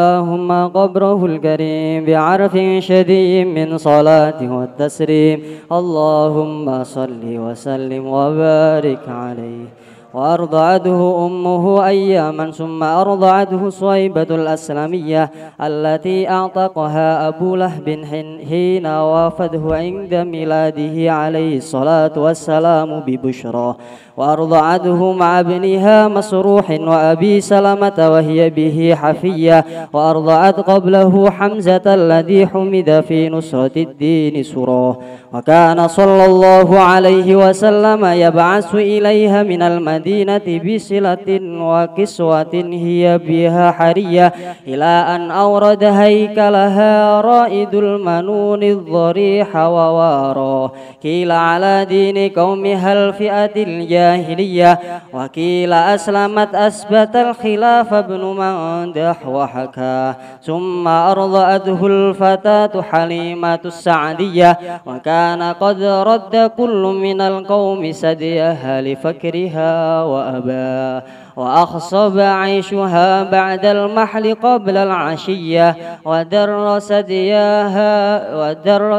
اللهم قبره الكريم بعرف شديد من صلاته والتسليم اللهم صل وسلم وبارك عليه وأرضعته أمه أياما ثم أرضعته صويبة الأسلمية التي أعتقها أبو لهب حين وافده عند ميلاده عليه الصلاة والسلام ببشرى وأرضعته مع ابنها مسروح وأبي سلمة وهي به حفية وأرضعت قبله حمزة الذي حمد في نصرة الدين سراه وكان صلى الله عليه وسلم يبعث إليها من المدينة بصلة وكسوة هي بها حرية إلى أن أورد هيكلها رائد المنون الضريح وواراه قيل على دين قومها الفئة الجاهلية وقيل أسلمت أثبت الخلاف ابن مندح وحكاه ثم أرضأته الفتاة حليمة السعدية وكان قد رد كل من القوم سديها لفكرها وأباه وأخصب عيشها بعد المحل قبل العشية ودر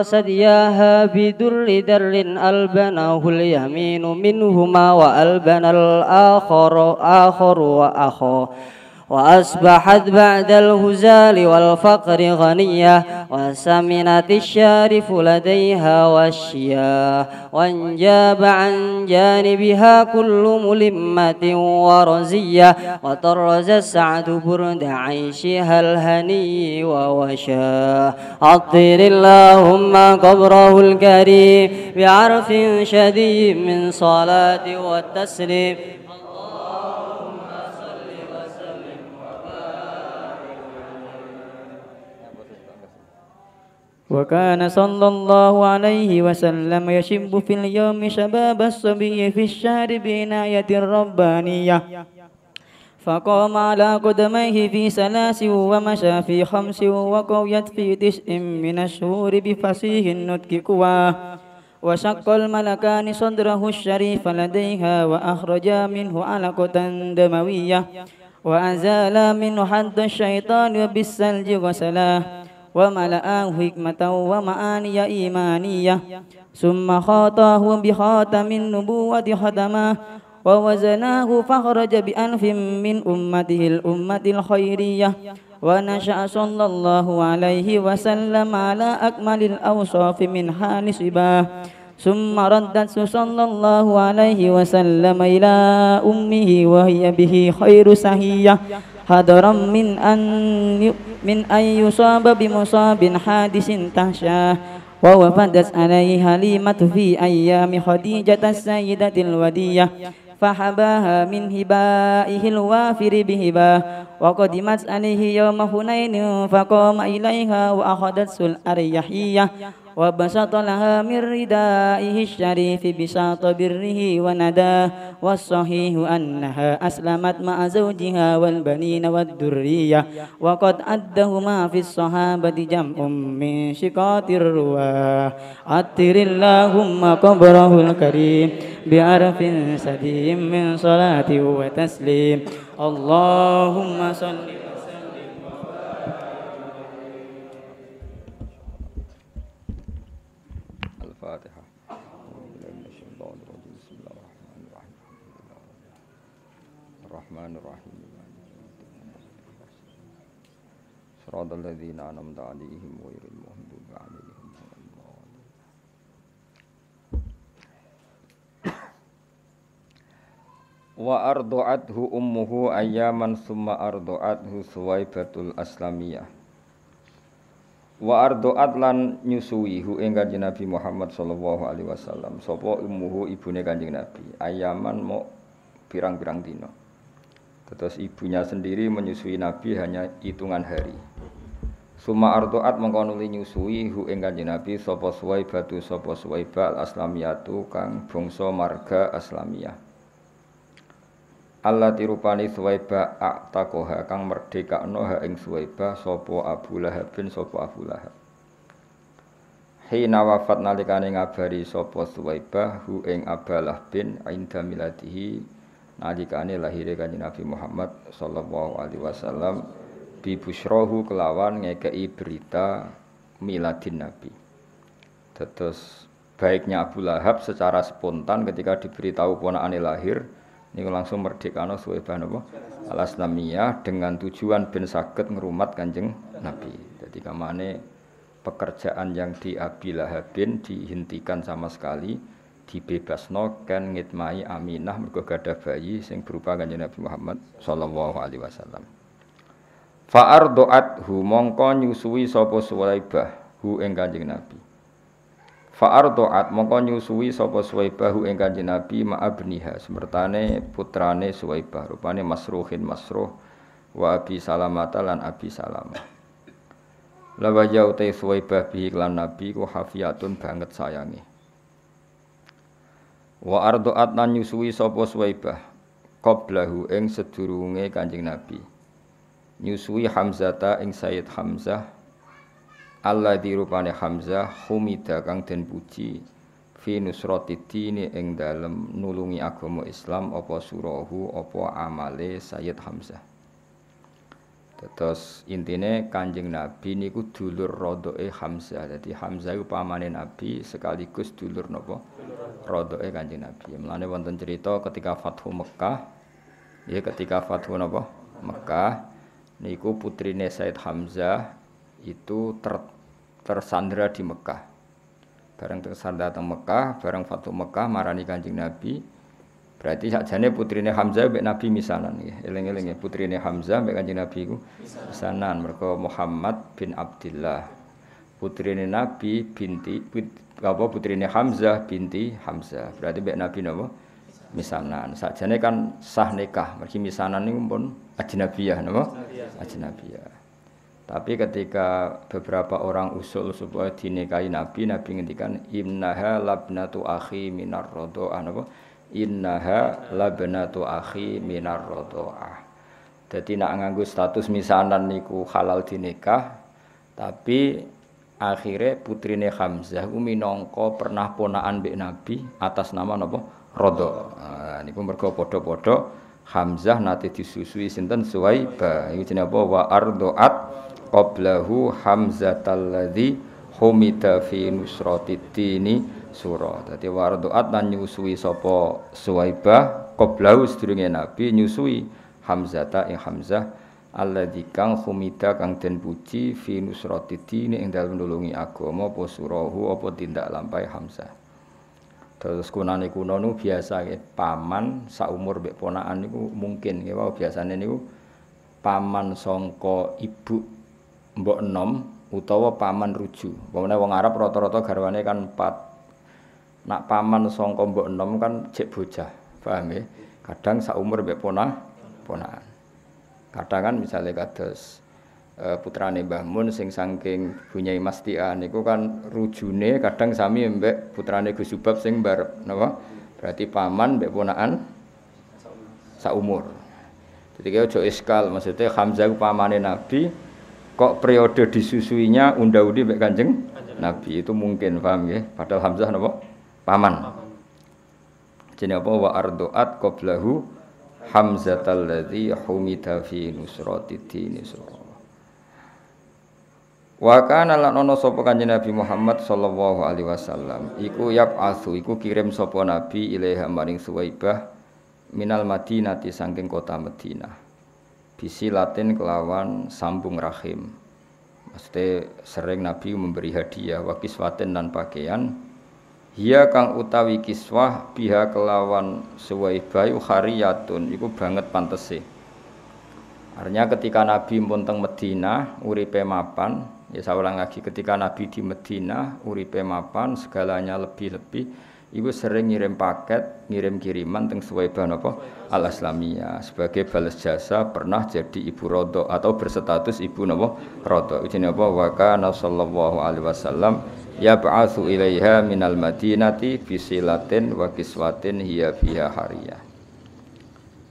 سدياها بدر در ألبنه اليمين منهما وألبن الآخر وأخاه وأصبحت بعد الهزال والفقر غنية وسمنت الشارف لديها والشياه وانجاب عن جانبها كل ملمة ورزية وطرز السعد برد عيشها الهني ووشاه عطر اللهم قبره الكريم بعرف شديد من صلاة والتسليم وكان صلى الله عليه وسلم يشب في اليوم شباب الصبي في الشهر بعناية ربانية فقام على قدميه في 3 ومشى في 5 وقويت في 9 من الشهور بفصيح النطق قواه وشق الملكان صدره الشريف لديها وأخرجا منه علقة دموية وأزالا منه حد الشيطان بالثلج غسلاه وملآه حكمة ومعاني إيمانية ثم خاطاه بخاتم النبوة ختماه ووزناه فخرج بأنف من أمته الأمة الخيرية ونشأ صلى الله عليه وسلم على أكمل الأوصاف من حال صباه ثم ردت صلى الله عليه وسلم إلى أمه وهي به خير سهية حذرا من أن يصاب بمصاب حادث تهشاه ووفدت عليه حليمة في أيام خديجة السيدة الودية فحباها من هبائه الوافر بهباه وقدمت عليه يوم حنين فقام إليها وأخذت الأريحية وبسط لها من ردائه الشريف بساط بره ونداه والصحيح أنها أسلمت مع زوجها والبنين والذرية وقد أدهما في الصحابة جمع من شقات الرواه عطر اللهم قبره الكريم بعرف سديم من صلاة وتسليم اللهم صل صراط الذين أنعمت عليهم غير المغضوب عليهم ولا الضالين. وأرضعته أمه أياما ثم أرضعته ثويبة الأسلمية. Wa ardoat lan nyusui hu ing Kanjeng Nabi Muhammad sallallahu alaihi wasallam sapa ummuhu ibune Kanjeng Nabi ayaman mau pirang-pirang dina. Terus ibunya sendiri menyusui Nabi hanya hitungan hari. Suma ardoat mengko nuli nyusui hu ing Kanjeng Nabi sapa Suwaibatu sapa Suwaibah al-Aslamiyatu kang bangsa marga Aslamiyah. Allah tirupani Suwaibah a'taqoha kang merdekakno ha ing Suwaibah sapa Abu Lahab bin sapa Abu Lahab. Hina wafat nalikane ngabari sapa Suwaibah hu ing Abalah bin inda miladihi nalikane lahire Kanjeng Nabi Muhammad sallallahu alaihi wasallam bi busyrahu kelawan ngekei berita miladin Nabi. Terus baiknya Abu Lahab secara spontan ketika diberitahu ponakane lahir niku langsung merdekano Suwaibah napa al-Aslamiyah dengan tujuan ben saged ngrumat Kanjeng Nabi. Jadi kamane pekerjaan yang di Abi Lahabin dihentikan sama sekali, dibebasno kan ngitmai Aminah mergo gadah bayi sing berupa Kanjeng Nabi Muhammad sallallahu alaihi wasallam. Fa ardoathu mongko nyusui sapa Suwaibah hu ing Kanjeng Nabi. Fa ardoat mongko nyusui sapa Suwaibah hu ing Kanjeng Nabi ma'abniha semertane putrane Suwaibah rupane Masruhin Masruh wa Abi Salamah lan Abi Salamah. Lawa yaute Suwaibah bihi lan Nabi ku hafiyatun banget sayange. Wa ardoat lan nyusui sapa Suwaibah qablahu ing sedurunge Kanjeng Nabi. Nyusui Hamzata ing Sayyid Hamzah alladzi rupane Hamzah humida kang den puji fi nusratid-dini ing dalem nulungi agama Islam apa surahu apa amale Sayyid Hamzah. Terus intine Kanjeng Nabi niku dulur rodoke Hamzah. Jadi Hamzah iku pamane Nabi sekaligus dulur napa? Rodoke Kanjeng Nabi. Mulane wonten cerita ketika Fathu Mekah, ya ketika Fathu napa? Mekah niku putrine Said Hamzah itu tersandra di Mekah. Bareng tersandra teng Mekah, bareng Fathu Mekah marani Kanjeng Nabi. Berarti sakjane putrine Hamzah mbek Nabi misanan nggih. Eling-eling ya putrine Hamzah mbek Kanjeng Nabi iku misanan mergo Muhammad bin Abdullah. Putrine Nabi binti putrine Hamzah binti Hamzah. Berarti mbek Nabi napa? Misanan. Sakjane kan sah nikah, mergi misanan niku pun ajnabiyah napa? Ajnabiyah. Tapi ketika beberapa orang usul supaya dinikahi Nabi, Nabi ngendikan innaha labnatu akhi minar radha'ah napa? Innaha labnatu akhi minar radha'ah. Dadi nak nganggo status misanan niku halal dinikah, tapi akhirnya putrine Hamzah ku minangka pernah ponakan mbek Nabi atas nama napa? Radha'. Nah, niku mergo padha-padha Hamzah nate disusui sinten Suwaibah. Iku jenenge apa? Wa ardoat qablahu Hamzatal ladzi humida fi nusratid-dini surah. Dadi wa ardoat lan nyusui sapa Suwaibah qablahu sedurunge Nabi nyusui Hamzata ing Hamzah alladzi kang humida kang den puji fi nusratid-dini ing dalem nulungi agama apa surahu apa tindak lampahe Hamzah. Terus kunane kuno nu biasa nggih paman saumur mbek ponakan niku mungkin nggih wae biasane niku paman sangka ibu mbok enom utawa paman ruju. Pemene wong Arab rata-rata garwane kan 4. Nak paman sangka mbok enom kan jek bocah, paham nggih? Kadang saumur mbek ponakan. Kadang kan misale kados putrane Mbah Mun sing saking Bunyai Mastia niku kan rujune kadang sami mbek putrane Gus Subab sing mbarep napa? Berarti paman mbek ponakan saumur. Jadi kaya aja iskal, maksudnya Hamzah ku pamane Nabi kok periode disusuinya unda-undi mbek Kanjeng Nabi itu mungkin paham nggih? Padahal Hamzah napa? Paman. Jenenge apa wa ardoat qablahu Hamzatal ladzi humida fi nusratid-dini surah. Wa kana lan ana sapa Kanjeng Nabi Muhammad sallallahu alaihi wasallam iku yab'atsu iku kirim sapa nabi ilaiha maring Suwaibah minal Madinati saking kota Madinah bisilatin kelawan sambung rahim. Maksudnya sering Nabi memberi hadiah wa kiswatin dan pakaian hiya kang utawi kiswah biha kelawan Suwaibah khariyatun iku banget pantese. Artinya ketika Nabi pun teng Madinah uripe mapan. Ya saya ulang lagi, ketika Nabi di Madinah uripe mapan segalanya lebih-lebih ibu sering ngirim paket, ngirim kiriman teng Suwaibah napa al-Aslamiyah sebagai balas jasa pernah jadi ibu Radha atau berstatus ibu napa Radha. Jenenge apa? Wa kana sallallahu alaihi wasallam yab'atsu ilaiha minal Madinati bisilatin wa kiswatin hiya fiha hariyah.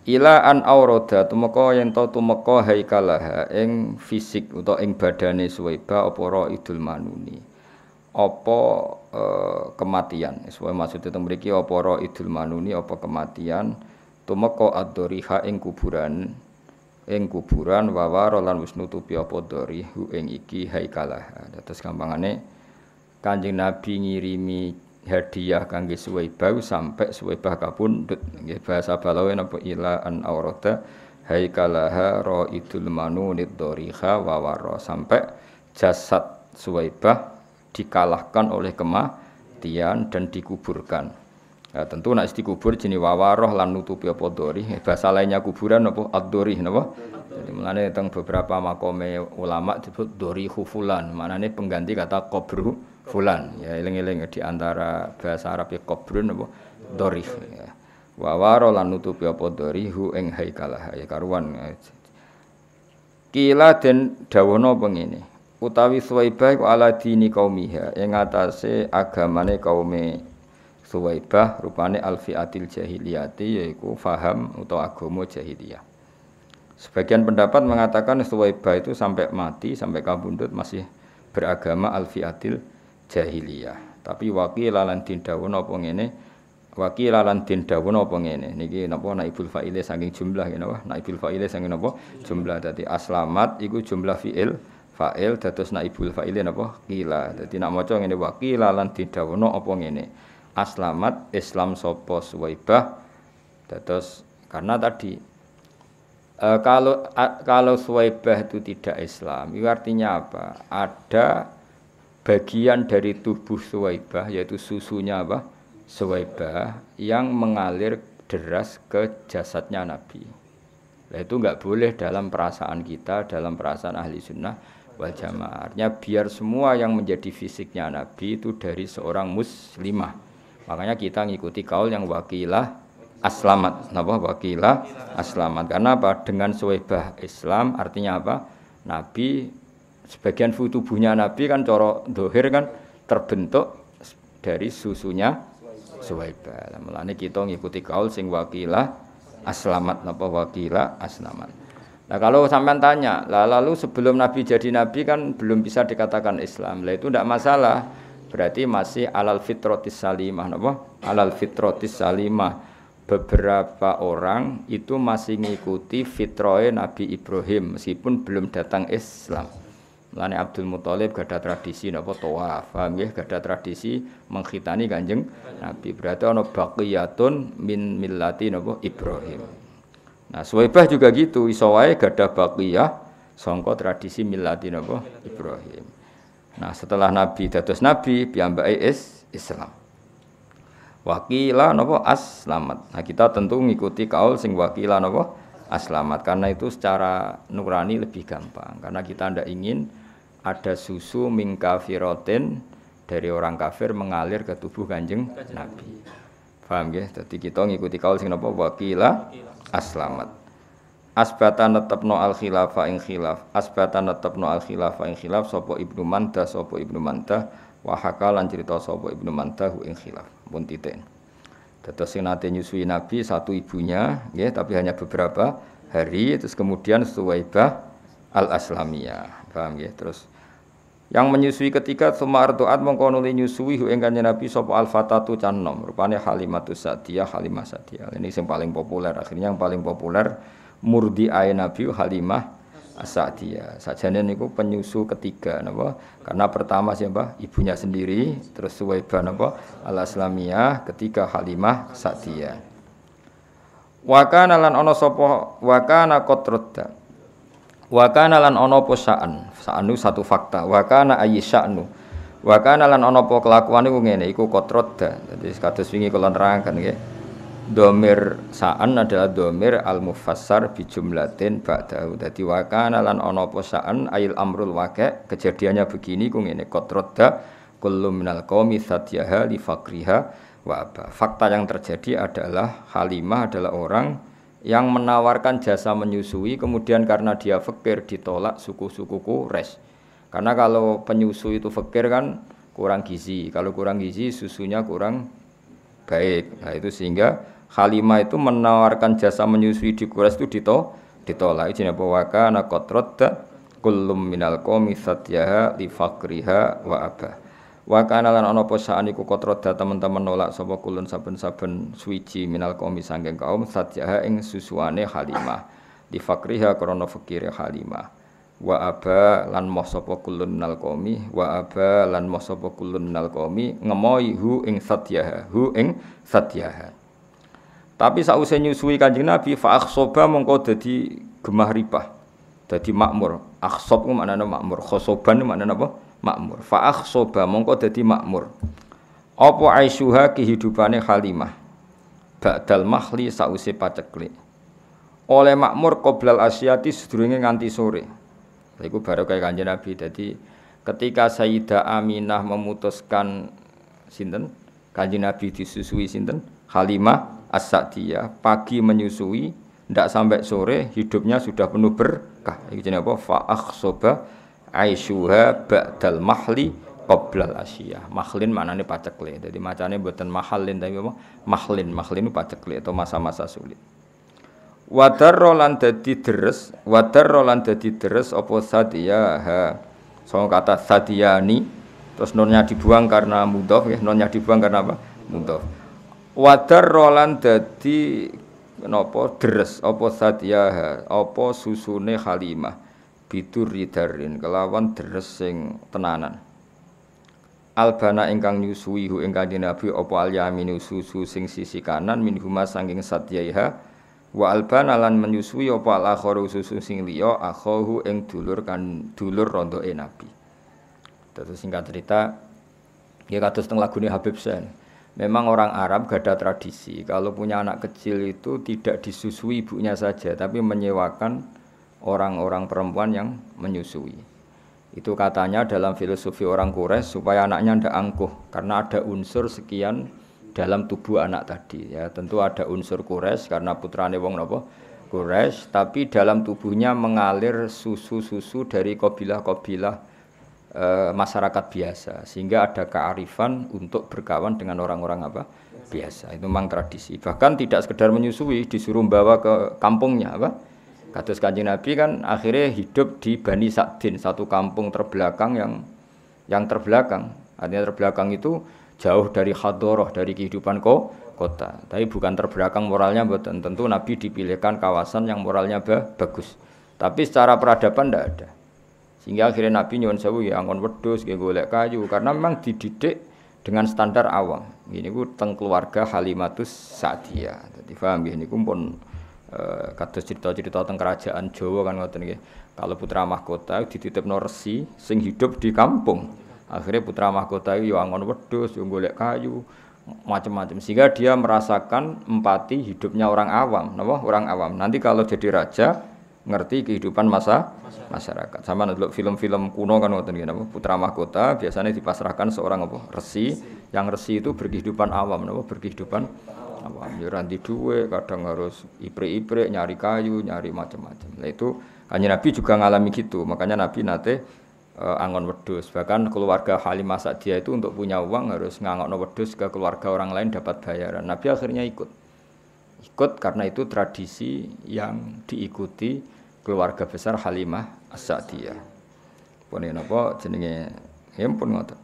Ila an aurada tumeka yen ta tumeka haikalaha ing fisik utawa ing badane Suwaibah apa raidul manuni apa kematian sesuai maksud teng mriki apa raidul manuni apa kematian tumeka ad-doriha ing kuburan ing kuburan wawaro lan wis nutupi apa dori hu ing iki haikalah. Terus gampangane Kanjeng Nabi ngirimi hadiah kangge Suwaibah sampai Suwaibah kapundhut. Nggih bahasa balawe napa ila an aurata haikalaha raidul manunid doriha wawaro sampai jasad Suwaibah dikalahkan oleh kematian dan dikuburkan. Nah, tentu nek dikubur jenenge wawaroh lan nutupi apa dori. Bahasa lainnya kuburan apa ad-dori napa? Jadi mulane teng beberapa makome ulama disebut dori fulan, maknane pengganti kata qabru fulan. Ya eling-eling di antara bahasa Arab qabrun apa dori. Ya. Wawaroh lan nutupi apa dori hu ing haikalah ya karuan. Kila den dawono pengene. Utawi Suwaibah iku ala dini kaumiha ing atase agamane kaume Suwaibah rupane alfiatil jahiliyati yaiku faham atau agama jahiliyah. Sebagian pendapat mengatakan Suwaibah itu sampai mati sampai kabundut masih beragama alfiatil jahiliyah. Tapi wakilalan din dawuh napa ngene? Wakilalan din dawuh napa ngene? Niki napa naibul fa'ile saking jumlah napa? Naibul fa'ile saking napa? Jumlah dadi aslamat iku jumlah fi'il fa'il dados naibul fa'ile napa? Qila. Dadi nek maca ngene wakilalan din dawuh apa ngene? Aslamat Islam sopo Suwaibah terus karena tadi kalau Suwaibah itu tidak Islam itu artinya apa? Ada bagian dari tubuh Suwaibah yaitu susunya apa? Suwaibah yang mengalir deras ke jasadnya Nabi. Nah, itu enggak boleh dalam perasaan kita, dalam perasaan ahli sunnah wal jamaah. Artinya biar semua yang menjadi fisiknya Nabi itu dari seorang muslimah. Makanya kita ngikuti kaul yang wakilah aslamat. Napa wakilah aslamat? Karena apa? Dengan Suwaibah Islam artinya apa? Nabi sebagian tubuhnya Nabi kan cara dohir kan terbentuk dari susunya Suwaibah. Mulane kita ngikuti kaul sing wakilah aslamat. Napa wakilah aslamat? Nah kalau sampean tanya, lalu sebelum Nabi jadi Nabi kan belum bisa dikatakan Islam. Lah itu tidak masalah. Berarti masih alal fitrotis salimah, napa? Alal fitrotis salimah. Beberapa orang itu masih ngikuti fitroe Nabi Ibrahim meskipun belum datang Islam. Mulane Abdul Muthalib gada tradisi napa tawaf, paham nggih? Gada tradisi mengkhitani Kanjeng Nabi. Berarti ana baqiyatun min millati napa Ibrahim. Nah, Suwaibah juga gitu, iso wae gada baqiyah sangka tradisi millati napa Ibrahim. Nah setelah Nabi dados Nabi piyambake Islam. Wakila napa aslamat. Nah kita tentu ngikuti kaul sing wakila napa aslamat karena itu secara nurani lebih gampang. Karena kita ndak ingin ada susu min kafirotin dari orang kafir mengalir ke tubuh Kanjeng Nabi. Paham nggih? Dadi kita ngikuti kaul sing napa wakila aslamat. Asbatan netepno al khilafah ing khilaf. Asbatan netepno al khilafah ing khilaf sapa Ibnu Mandah sapa Ibnu Mandah wa hakalan cerita sapa Ibnu Mandah ing khilaf. Pun titik. Dados sing nate nyusui Nabi satu ibunya nggih tapi hanya beberapa hari terus kemudian Suwaibah al-Aslamiyah. Paham nggih? Terus yang menyusui ketika Sumar Doat mongko nuli nyusui ing Kanjeng Nabi sapa al-Fatatu canom rupane Halimatus Sa'diyah Halimah Sa'diyah. Ini yang paling populer akhirnya yang paling populer murdi ae Nabi Halimah As-Sa'diyah. Sajane niku penyusu ketiga napa? Karena pertama siapa? Ibunya sendiri, terus Suwaibah napa? Al-Aslamiyah, ketiga Halimah Sa'diyah. Wa kana lan ana sapa wa kana qatradda. Wa kana lan ana apa sa'an. Sa'anu satu fakta. Wa kana ayyisa'nu. Wa kana lan ana apa kelakuan iku ngene iku qatradda. Dadi kados wingi kula nerangkan nggih. Domir sa'an adalah domir al-mufassar bi jumlatin ba'dahu. Dadi wa kana lan ana apa sa'an ail amrul waqi'. Kejadiannya begini ku ngene qatradda kullu minal qaumi satyaha li faqriha wa aba. Fakta yang terjadi adalah Halimah adalah orang yang menawarkan jasa menyusui kemudian karena dia fakir ditolak suku-suku Quraisy. Karena kalau penyusu itu fakir kan kurang gizi. Kalau kurang gizi susunya kurang baik. Nah itu sehingga Halimah itu menawarkan jasa menyusui di Quraisy itu ditolak. Ini apa wa kana qatradda kullum minal qaumi satyaha li faqriha wa aba. Wa kana lan ana apa sa'an iku qatradda teman-teman nolak sapa kulun saben-saben suwiji minal qaumi sanging kaum satyaha ing susuane Halimah. di fakriha krana fakire Halimah. Wa aba lan moh sapa kullun minal qaumi wa aba lan moh sapa kullun minal qaumi ngemoi hu ing satyaha. Tapi sausé nyusui Kanjeng Nabi fa akhsoba mongko dadi gemah ripah. Dadi makmur. Akhsob ku maknane makmur, khosoban maknane apa? Makmur. Fa akhsoba mongko dadi makmur. Apa aisyuha kehidupane Halimah. Ba'dal mahli sausé paceklik. Oleh makmur qoblal asyati sedurunge nganti sore. Iku baru kaya Kanjeng Nabi. Jadi ketika Sayyidah Aminah memutuskan sinten? Kanjeng Nabi disusui sinten? Halimah As-Sa'diyah. Pagi menyusui, ndak sampai sore hidupnya sudah penuh berkah. Iki jenenge apa? Fa akhsoba aishuha ba'dal mahli qoblal asyiyah. Mahlin maknane paceklik. Jadi macane mboten mahalin tapi apa? Mahlin. Mahlin itu paceklik atau masa-masa sulit. Wadarro lan dadi deres apa sadiyaha. Soal kata sadiyani terus nonnya dibuang karena mudhof ya, nonnya dibuang karena apa? Mudhof. Wadarro lan dadi napa deres apa sadiyaha, apa susune Halimah bidurridarin kelawan deres sing tenanan. Albana ingkang nyusui hu ing Kanjeng Nabi apa al-yaminu susu sing sisi kanan minhuma saking sadiyaha. Wa albana lan menyusui apa al-akharu susu sing liya akhahu ing dulur rondoke Nabi. Terus singkat cerita ya kados teng lagune Habib Sen. Memang orang Arab gada tradisi kalau punya anak kecil itu tidak disusui ibunya saja tapi menyewakan orang-orang perempuan yang menyusui. Itu katanya dalam filosofi orang Quraisy supaya anaknya ndak angkuh karena ada unsur sekian dalam tubuh anak tadi ya, tentu ada unsur Quraisy karena putrane wong napa Quraisy, tapi dalam tubuhnya mengalir susu-susu dari kabilah-kabilah masyarakat biasa sehingga ada kearifan untuk berkawan dengan orang-orang apa biasa. Itu memang tradisi. Bahkan tidak sekedar menyusui, disuruh bawa ke kampungnya apa? Kados Kanjeng Nabi kan akhirnya hidup di Bani Sa'din, satu kampung terbelakang yang terbelakang. Artinya terbelakang itu jauh dari hadoroh, dari kehidupan kota. Tapi bukan terbelakang moralnya, tentu Nabi dipilihkan kawasan yang moralnya bagus. Tapi secara peradaban tidak ada. Sehingga akhirnya Nabi nyuwun sewu ya angon wedhus, nggih golek kayu karena memang dididik dengan standar awam. Ini ku teng keluarga Halimatus Sa'diyah. Dadi paham nggih niku pun kados cerita-cerita teng kerajaan Jawa kan ngoten nggih. Kalau putra mahkota dititipno resi sing hidup di kampung. Akhirnya putra mahkota itu angon wedhus, golek kayu, macam-macam. Sehingga dia merasakan empati hidupnya orang awam, napa? Orang awam. Nanti kalau jadi raja ngerti kehidupan masyarakat. Sama ndelok film-film kuno kan ngoten nggih napa? Putra mahkota biasanya dipasrahkan seorang apa? Resi. Yang resi itu berkehidupan awam, napa? Berkehidupan awam. Ya ranti duwe, kadang harus iprik-iprik, nyari kayu, nyari macam-macam. Nah itu Kanjeng Nabi juga ngalami gitu. Makanya Nabi nate angon wedhus. Bahkan keluarga Halimah Sa'diyah itu untuk punya uang harus ngangokno wedhus ke keluarga orang lain dapat bayaran. Nabi akhirnya ikut karena itu tradisi yang diikuti keluarga besar Halimah As-Sa'diyah. Pun napa jenenge pun ngoten.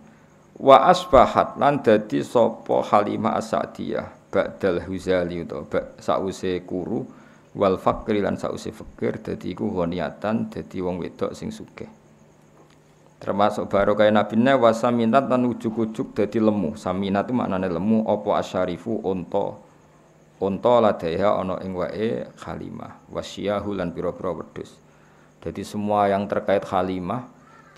Wa asbahat lan dadi sapa Halimah As-Sa'diyah ba'dal huzali utawa sause kuru wal fakri lan sause fakir dadi iku ghoniatan dadi wong wedok sing sugih. Termasuk baru kaya Nabi ne wasaminat lan ujug-ujug dadi lemu. Saminat itu maknane lemu apa asyarifu unta. Unta ladaiha ana ing wae Halimah wasyahu lan pira-pira wedhus. Jadi semua yang terkait Halimah,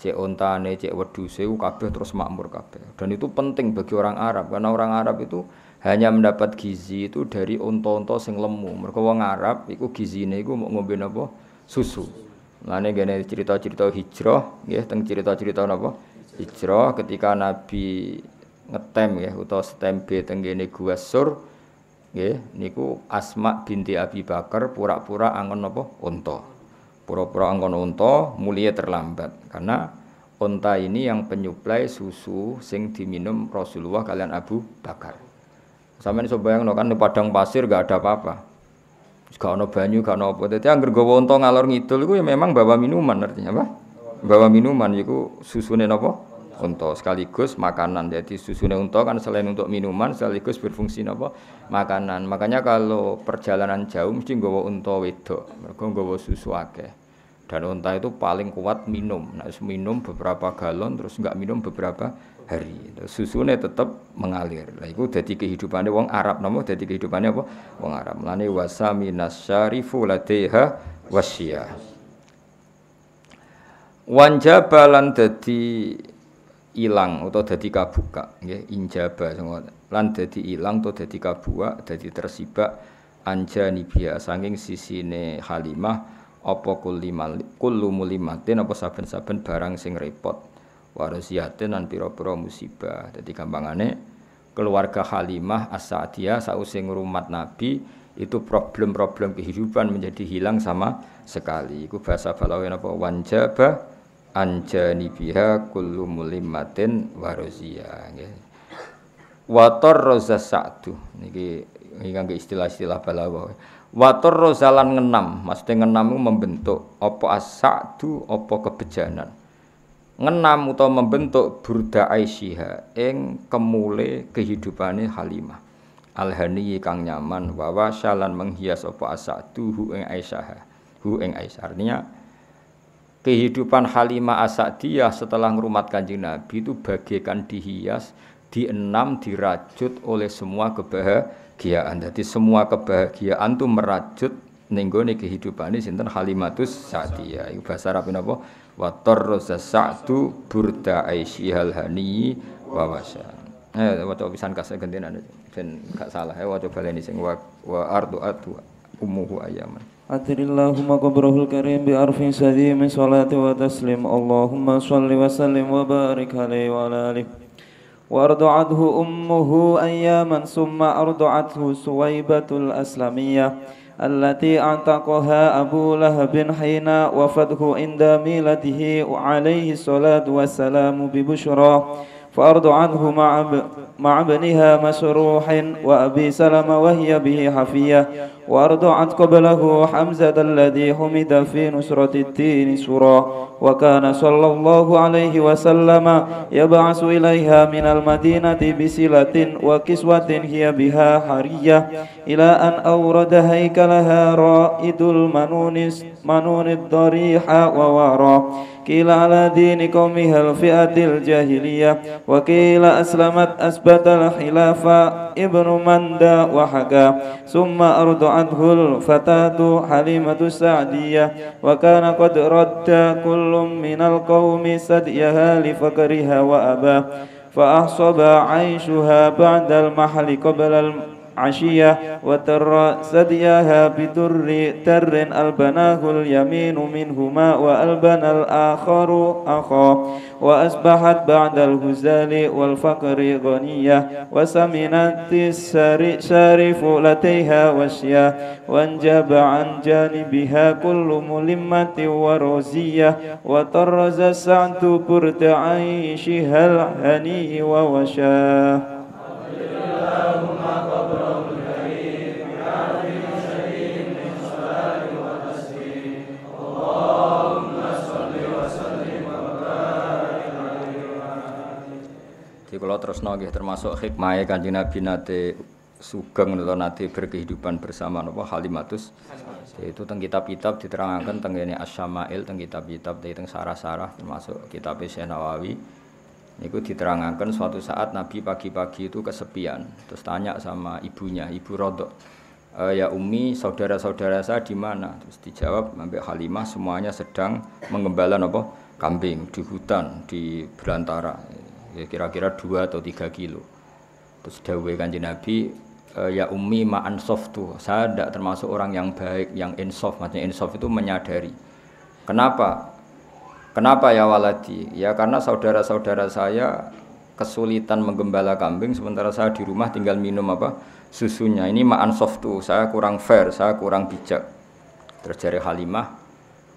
cek untane, cek wedhuse kabeh terus makmur kabeh. Dan itu penting bagi orang Arab karena orang Arab itu hanya mendapat gizi itu dari unta-unta sing lemu. Mergo wong Arab iku gizine iku mau ngombe napa? Susu. Lane gene cerita-cerita hijrah nggih teng cerita-cerita napa hijrah ketika Nabi ngetem nggih utawa setembe teng gene Gua Sur nggih niku Asma binti Abi Bakar pura-pura angon napa unta. Pura-pura angon unta mulia terlambat karena unta ini yang penyuplai susu sing diminum Rasulullah kalian Abu Bakar. Sampeyan iso bayangno kan di padang pasir enggak ada apa-apa. Gak ono banyu, gak ono apa. Dadi anggere gawa unta ngalor ngidul iku ya memang bawa minuman artinya apa? Bawa minuman iku susune napa? unta sekaligus makanan. Jadi susune unta kan selain untuk minuman sekaligus berfungsi napa? Makanan. Makanya kalau perjalanan jauh mesti nggawa unta wedok, mergo nggawa susu akeh. Dan unta itu paling kuat minum. Nah, minum beberapa galon terus enggak minum beberapa hari. Susune tetap mengalir. Lah iku dadi kehidupane wong Arab napa? Dadi kehidupane apa? Wong Arab. Mulane wasa minasyarifu ladaiha wasyiyah. Wanjabalan dadi ilang utawa dadi kabuka nggih injaba lan dadi ilang utawa dadi kabuka dadi tersibak anjani biya saking sisine Halimah apa kullu mulimatin apa saben-saben barang sing repot warasiatin lan pira-pira musibah. Dadi gampangane keluarga Halimah As-Sa'diyah sause ngrumat Nabi itu problem-problem kehidupan menjadi hilang sama sekali. Iku bahasa balaghane apa wanjaba anjani biha kullu mulimatin warozia nggih. Wator roza sa'du niki nganggo istilah-istilah balaghah. Wator rozalan ngenam, maksudnya ngenam itu membentuk apa as-sa'du apa kebejanan. Ngenam utawa membentuk burda Aisyah ing kemule kehidupane Halimah. Alhani kang nyaman wa wasyalan menghias apa as-sa'du hu ing Aisyah. Artinya kehidupan Halimah As-Sa'diyah setelah ngrumat Kanjeng Nabi itu bagaikan dihias, dienam, dirajut oleh semua kebahagiaan. Jadi semua kebahagiaan itu merajut ning gone kehidupane sinten Halimatus Sa'diyah. Iku bahasa Arab napa? Wa tarza sa'du burda aisyihal hani wa wasya. Waca pisan kase gentenan ben gak salah. Waca baleni sing wa ardu ummuhu ayaman. أثر اللهم قبره الكريم بأرف سدي من صلاة وتسليم اللهم صل وسلم وبارك عليه وعلى آله وأرضعته أمه أياما ثم أرضعته سويبة الأسلمية التي أعتقها أبو لهب حين وفده عند ميلته عليه الصلاة والسلام ببشرى فأرضعته مع ابنها مسروح وأبي سلمة وهي به حفية وأرضعت قبله حمزة الذي حمد في نصرة الدين سرى وكان صلى الله عليه وسلم يبعث إليها من المدينة بسلة وكسوة هي بها حرية إلى أن أورد هيكلها رائد المنون الضريح ووارى قيل على دين قومها الفئة الجاهلية وقيل أسلمت أثبت الخلافة ابن مندى وحكى ثم أرضعته الفتاة حليمة السعدية وكان قد رد كل من القوم ثديها لفقرها وأباه فأحصب عيشها بعد المحل قبل عشية وتر ثديها بدر تر ألبناه اليمين منهما وألبن الآخر أخاه وأصبحت بعد الهزال والفقر غنية وسمنت السارف لديها وشيا وانجب عن جانبها كل ملمة ورزية وطرز السعد برد عيشها الهني ووشاه Kalau terus nggih termasuk hikmah Kanjeng Nabi nate sugeng atau nate berkehidupan bersama napa Halimatus. Itu teng kitab-kitab diterangkan teng ngene Asy-Syama'il teng kitab-kitab teng sarah-sarah termasuk kitab Syekh Nawawi. Niku diterangkan suatu saat Nabi pagi-pagi itu kesepian. Terus tanya sama ibunya, Ibu Rodok. Ya Umi, saudara-saudara saya di mana? Terus dijawab Mbak Halimah semuanya sedang menggembala napa? Kambing di hutan di belantara. Ya kira-kira 2 atau 3 kilo. Terus dawuhe Kanjeng Nabi, ya Ummi ma'an softu. Saya tidak termasuk orang yang baik, yang insaf. Maksudnya insaf itu menyadari. Kenapa? Kenapa ya waladi? Ya karena saudara-saudara saya kesulitan menggembala kambing, sementara saya di rumah tinggal minum apa? Susunya. Ini ma'an softu. Saya kurang fair, saya kurang bijak. Terus dari Halimah,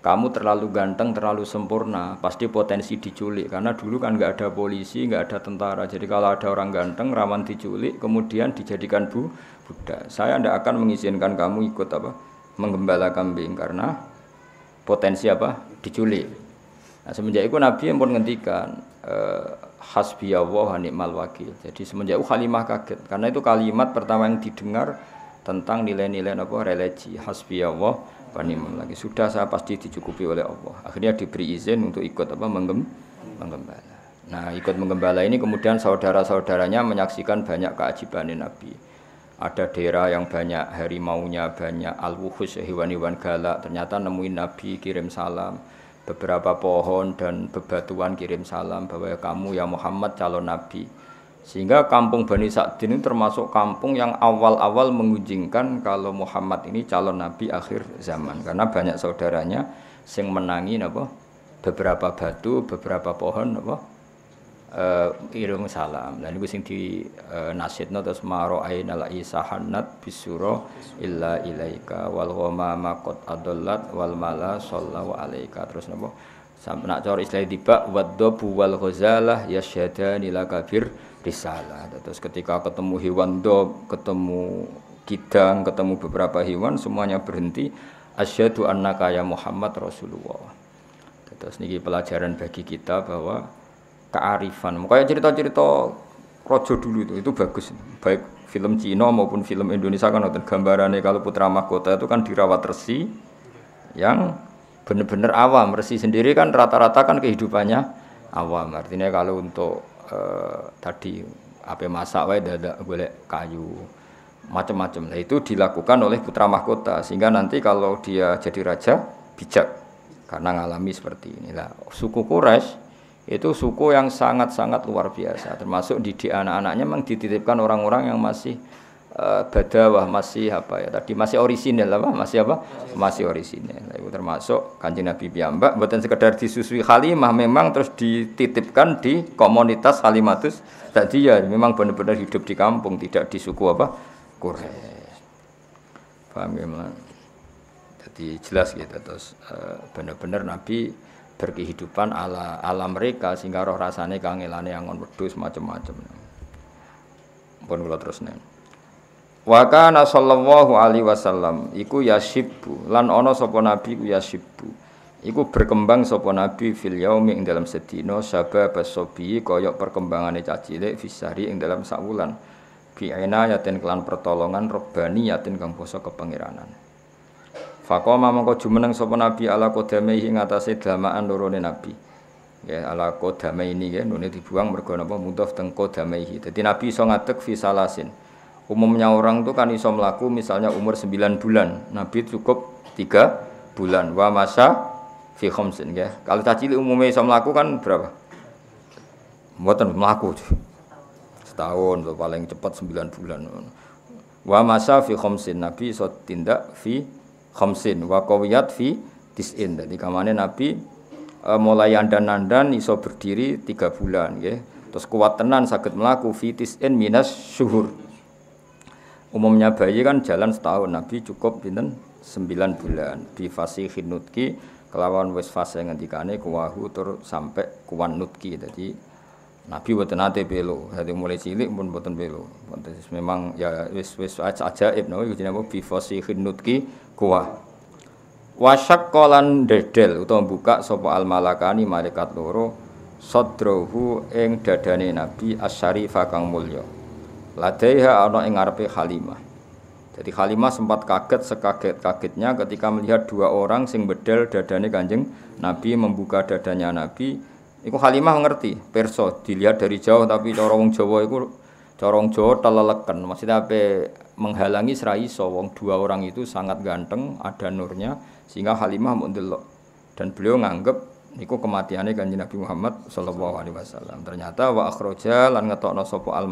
kamu terlalu ganteng, terlalu sempurna, pasti potensi diculik. Karena dulu kan nggak ada polisi, nggak ada tentara. Jadi kalau ada orang ganteng, rawan diculik, kemudian dijadikan budak. Saya tidak akan mengizinkan kamu ikut apa, menggembala kambing karena potensi apa, diculik. Nah, semenjak itu Nabi yang pun ngendikan, hasbiyallah wa ni'mal wakil. Jadi semenjak itu Halimah kaget karena itu kalimat pertama yang didengar tentang nilai-nilai apa religi hasbiyallah wa ni'mal wakil. Sudah saya pasti dicukupi oleh Allah. Akhirnya diberi izin untuk ikut apa menggembala. Nah, ikut menggembala ini kemudian saudara-saudaranya menyaksikan banyak keajaiban Nabi. Ada daerah yang banyak harimaunya, banyak al-wuhus, hewan-hewan galak. Ternyata nemuin Nabi kirim salam. Beberapa pohon dan bebatuan kirim salam bahwa kamu ya Muhammad calon Nabi. Sehingga kampung Bani Sa'din ini termasuk kampung yang awal-awal mengunjingkan kalau Muhammad ini calon Nabi akhir zaman. Karena banyak saudaranya yang menangi apa, beberapa batu, beberapa pohon apa, irung salam. Dan itu sing di nasidna terus maro'aina la isahanat bisura illa ilaika wal ghamama qad adallat wal mala sallallahu alaika. Terus napa sampe nak cara istilah tiba waddabu wal ghazalah yasyhadani lakabir risalah. Terus ketika ketemu hewan dob, ketemu kidang, ketemu beberapa hewan semuanya berhenti asyhadu annaka ya Muhammad Rasulullah. Terus niki pelajaran bagi kita bahwa kearifan, kayak cerita-cerita rojo dulu itu bagus, baik film Cina maupun film Indonesia kan nonton gambarannya kalau putra mahkota itu kan dirawat resi yang benar-benar awam. Resi sendiri kan rata-rata kan kehidupannya awam, artinya kalau untuk tadi apa masak wae dadak golek kayu macam-macam. Nah itu dilakukan oleh putra mahkota sehingga nanti kalau dia jadi raja bijak karena ngalami seperti inilah. Suku Quraisy itu suku yang sangat-sangat luar biasa, termasuk didik anak-anaknya memang dititipkan orang-orang yang masih badawah, masih apa ya tadi masih orisinil apa masih orisinil. Itu termasuk Kanjeng Nabi piyambak mboten sekedar disusui Halimah, memang terus dititipkan di komunitas Halimatus tadi ya, memang benar-benar hidup di kampung, tidak di suku apa Quraisy. Paham ya, Man? Jadi jelas gitu terus benar-benar Nabi berkehidupan ala mereka sehingga roh rasane kangelane angon wedhus macam-macam. Pun kula terusne. Wa kana sallallahu alaihi wasallam iku yasibbu lan ana sapa nabi ku yasibbu. Iku berkembang sapa nabi fil yaumi ing dalam sedina sabab sobi kaya perkembangane cah cilik fisari ing dalam sak wulan. Bi inayatin kelan pertolongan rabbaniyatin kang basa kepangeranan. Faqama mangko jumeneng sapa nabi ala qadamaihi ing atase damaan lorone nabi. Ya ala qadamai ini ya nune dibuang mergo napa mudhof teng qadamaihi. Dadi nabi iso ngadeg fi salasin. Umumnya orang itu kan iso mlaku misalnya umur 9 bulan. Nabi cukup 3 bulan. Wa masa fi khamsin ya. Kalau cah cilik umumnya iso mlaku kan berapa? Mboten mlaku. Setahun lho paling cepat 9 bulan. Wa masa fi khamsin Nabi iso tindak fi khamsin wa qawiyat fi tis'in. Dadi kamane Nabi mulai andan-andan iso berdiri 3 bulan nggih. Terus kuat tenan saged mlaku fi tis'in minas syuhur. Umumnya bayi kan jalan setahun, Nabi cukup pinten 9 bulan. Bi fasihin nutki kelawan wis fase ngendikane kuwahu tur sampai kuwan nutki. Dadi Nabi mboten nate belo, dadi mulai cilik pun mboten belo. Memang ya wis ajaib no iki jenenge bi fasihin nutki kuah. Wasyak kolan dedel utawa buka sapa al malakani malaikat loro sadrahu ing dadane Nabi asyarifa kang mulya. Ladaiha ana ing ngarepe Halimah. Jadi Halimah sempat kaget sekaget-kagetnya ketika melihat 2 orang sing bedel dadane Kanjeng Nabi, membuka dadanya Nabi. Iku Halimah ngerti, perso dilihat dari jauh tapi cara wong Jawa iku cara wong Jawa teleleken. Maksudnya apa menghalangi serai iso wong 2 orang itu sangat ganteng, ada nurnya sehingga Halimah mau ndelok. Dan beliau nganggep niku kematiannya Kanjeng Nabi Muhammad sallallahu alaihi wasallam. Ternyata wa akhraja lan ngetokno sapa al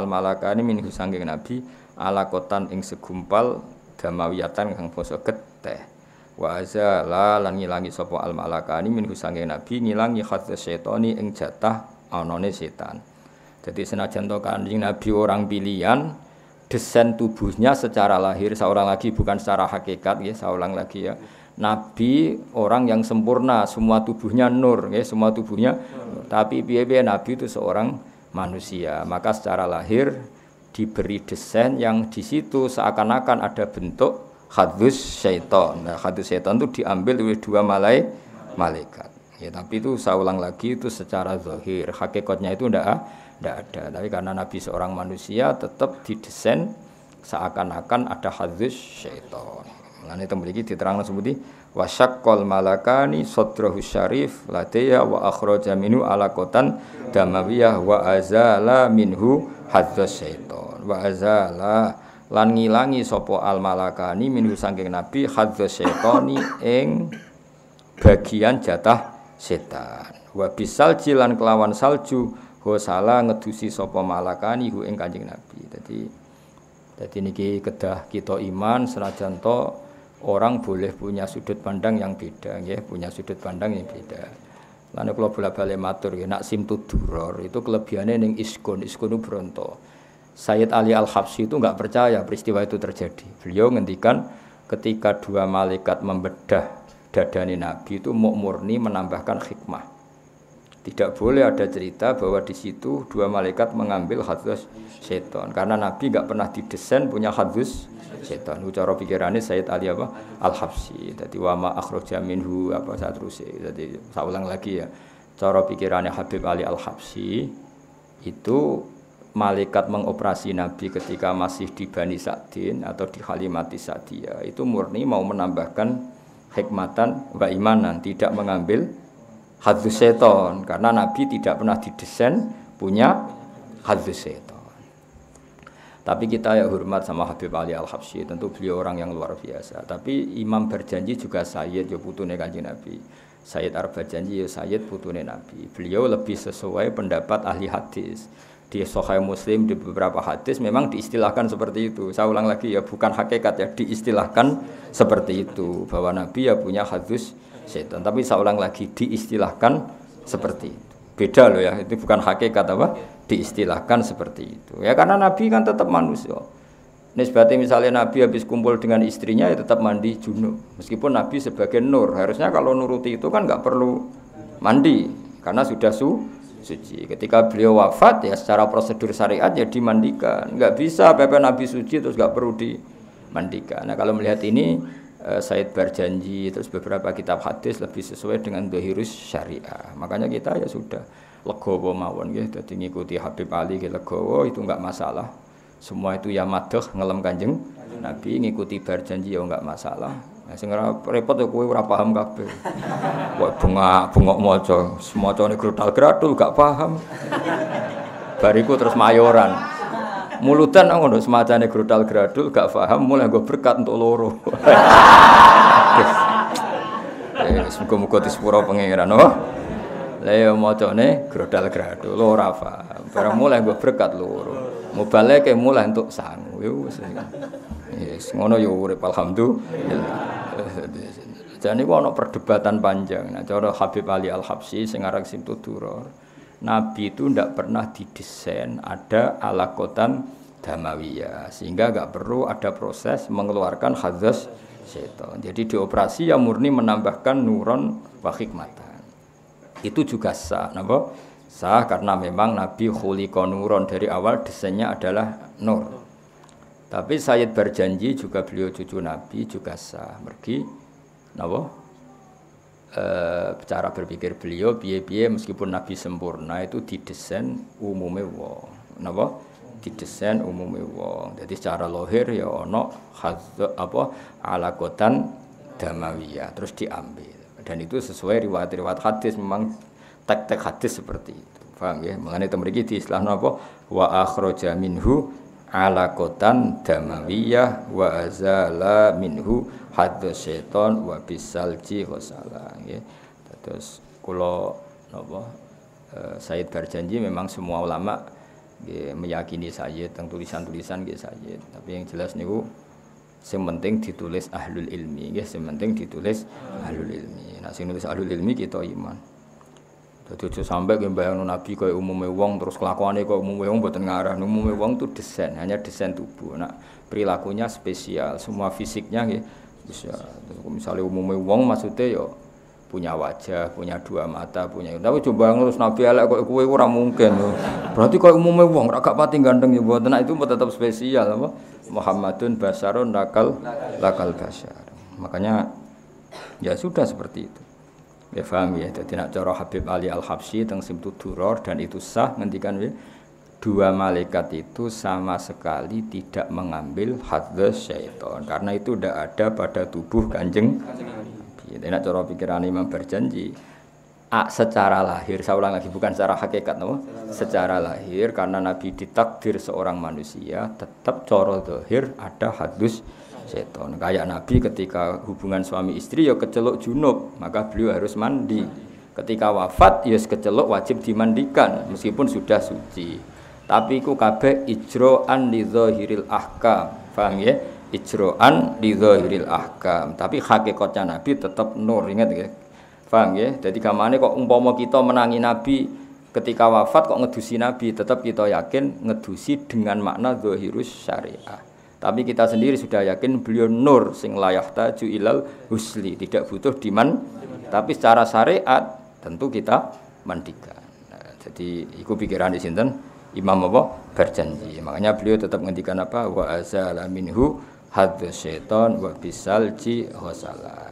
malakani minhu sanging Nabi alakotan ing segumpal damawiyatan kang basa geteh. Wa azala lan ngilangi sapa al malakani minhu sanging Nabi ngilangi khadz syaitani ing jatah anane setan. Jadi senajan to Kanjeng Nabi orang pilihan, desain tubuhnya secara lahir seorang lagi bukan secara hakikat ya, seorang lagi ya. Nabi orang yang sempurna, semua tubuhnya nur ya, semua tubuhnya. Tapi piye-piye Nabi itu seorang manusia, maka secara lahir diberi desain yang di situ seakan-akan ada bentuk khadus syaitan. Nah, khadus syaitan itu diambil oleh 2 malaikat. Ya, tapi itu saya ulang lagi itu secara zahir, hakikatnya itu ndak ada. Tapi karena Nabi seorang manusia tetap didesain seakan-akan ada hadis syaitan. Lan itu mriki diterangno seperti wasyaqqal malakani sadrahu syarif ladaya wa akhraja minhu alaqatan damawiyah wa azala minhu hadis syaitan. Wa azala lan ngilangi sapa al malakani minhu saking Nabi hadis syaitani ing bagian jatah setan. Wa bisal jilan kelawan salju hosala ngedusi sapa malakani hu ing Kanjeng Nabi. Jadi niki kedah kita iman senajan to orang boleh punya sudut pandang yang beda nggih, punya sudut pandang yang beda. Lan kula bola-bali matur nggih, nak simtud duror itu kelebihane ning iskun Bronto. Sayyid Ali Al-Habsyi itu enggak percaya peristiwa itu terjadi. Beliau ngendikan ketika dua malaikat membedah dadane Nabi itu murni menambahkan hikmah. Tidak boleh ada cerita bahwa di situ dua malaikat mengambil hadis setan karena Nabi enggak pernah didesain punya hadis setan. Cara pikirannya Sayyid Ali Al-Habsyi. Dadi wa ma akhraja minhu apa saterusé. Dadi saya ulang lagi ya. Cara pikirannya Habib Ali Al-Habsyi itu malaikat mengoperasi Nabi ketika masih di Bani Sa'din atau di Halimati Sa'diyah itu murni mau menambahkan hikmatan wa imanan, tidak mengambil hadis setan karena Nabi tidak pernah didesain punya hadis setan. Tapi kita ya hormat sama Habib Ali Al-Habsyi, tentu beliau orang yang luar biasa. Tapi Imam berjanji juga Sayyid ya putune Kanjeng Nabi. Sayyid Ar-Bajanji ya Sayyid putune Nabi. Beliau lebih sesuai pendapat ahli hadis. Di Sahih Muslim di beberapa hadis memang diistilahkan seperti itu. Saya ulang lagi ya, bukan hakikat ya, diistilahkan seperti itu bahwa Nabi ya punya hadis setan. Tapi saya ulang lagi diistilahkan seperti itu. Beda loh ya, itu bukan hakikat apa? Diistilahkan seperti itu. Ya karena Nabi kan tetap manusia. Nisbati misalnya Nabi habis kumpul dengan istrinya ya tetap mandi junub. Meskipun Nabi sebagai nur, harusnya kalau nuruti itu kan nggak perlu mandi karena sudah suci. Ketika beliau wafat ya secara prosedur syariat ya dimandikan. Enggak bisa pepe Nabi suci terus enggak perlu dimandikan. Nah kalau melihat ini Said berjanji terus beberapa kitab hadis lebih sesuai dengan dhahirus syariah. Makanya kita ya sudah legowo mawon nggih dadi ngikuti Habib Ali nggih legowo itu enggak masalah. Semua itu ya madhah ngelem Kanjeng Nabi ngikuti berjanji ya enggak masalah. Nah, sing repot ya kowe ora paham kabeh. Kok bengak maca, semacane grudal-gradul gak paham. Bariku terus mayoran. Mulutan ngono semacane grudal-gradul gak paham mulai nggo berkat untuk loro. Muga-muga disepuro pangeran, oh. Lah ya macane grudal-gradul ora paham. Barang mulai nggo berkat loro. Mubaleke mulai entuk sangu. Wis. Yes, ngono yo urip alhamdulillah. Jadi ana perdebatan panjang. Nah, cara Habib Ali Al-Habsyi sing aran Simtud Duror, Nabi itu ndak pernah didesain ada alaqatan damawiyah sehingga enggak perlu ada proses mengeluarkan hadis setan. Jadi dioperasi yang murni menambahkan nuron wa hikmatan. Itu juga sah, napa? Sah karena memang Nabi khuliqa nuron dari awal desainnya adalah nur. Tapi Sayyid berjanji juga beliau cucu Nabi juga sah. Mergi napa? Cara berpikir beliau piye-piye meskipun Nabi sempurna itu didesain umume wong. Napa? Didesain umume wong. Jadi secara lahir ya ana alaqatan damawiyah terus diambil. Dan itu sesuai riwayat-riwayat hadis memang tek-tek hadis seperti itu. Paham ya? Mengenai itu mriki diistilahna apa? Wa akhraja minhu alaqatan damawiyah wa azala minhu hadz syaitan wa bisalji ghasala nggih. Terus kula napa Sayyid berjanji memang semua ulama nggih meyakini Sayyid teng tulisan-tulisan nggih Sayyid. Tapi yang jelas niku sing penting ditulis ahlul ilmi nggih, sing penting ditulis ahlul ilmi. Nah sing nulis ahlul ilmi kita iman. Dadi aja sampai ke bayangno Nabi kaya umume wong terus kelakuane kaya umume wong mboten ngarah. Umume wong itu desain, hanya desain tubuh. Nah, perilakunya spesial, semua fisiknya nggih bisa. Misalnya umume wong maksudnya ya punya wajah, punya dua mata, punya. Tapi coba ngurus Nabi elek kaya kowe ora mungkin. Berarti kaya umume wong ora gak pati ganteng ya mboten. Nah, itu tetap spesial apa? Muhammadun basarun lakal basyar. Makanya ya sudah seperti itu. Ya paham ya. Dadi nek cara Habib Ali Al-Habsyi teng Simtud Duror dan itu sah ngendikan dua malaikat itu sama sekali tidak mengambil hadzz syaitan karena itu tidak ada pada tubuh Kanjeng Nabi. Nek cara pikiran Imam Berjanji secara lahir, saya ulang lagi bukan secara hakikat, no? Secara lahir karena Nabi ditakdir seorang manusia tetap cara zahir ada hadzz syaitan. Kayak Nabi ketika hubungan suami istri ya keceluk junub, maka beliau harus mandi. Ketika wafat ya keceluk wajib dimandikan meskipun sudah suci. Tapi iku kabeh ijro'an li zahiril ahkam. Paham ya? Ijro'an li zahiril ahkam. Tapi hakikatnya Nabi tetap nur, ingat ya? Paham ya? Jadi gamane kok umpama kita menangi Nabi ketika wafat kok ngedusi Nabi, tetap kita yakin ngedusi dengan makna zahirus syariah. Tapi kita sendiri sudah yakin beliau nur sing layah taju ilal husli, tidak butuh diman. Tapi secara syariat tentu kita mandikan. Nah, jadi iku pikiran di sinten Imam apa Berjanji. Makanya beliau tetap ngendikan apa wa azala minhu hadzz syaitan wa bisalji ghasala.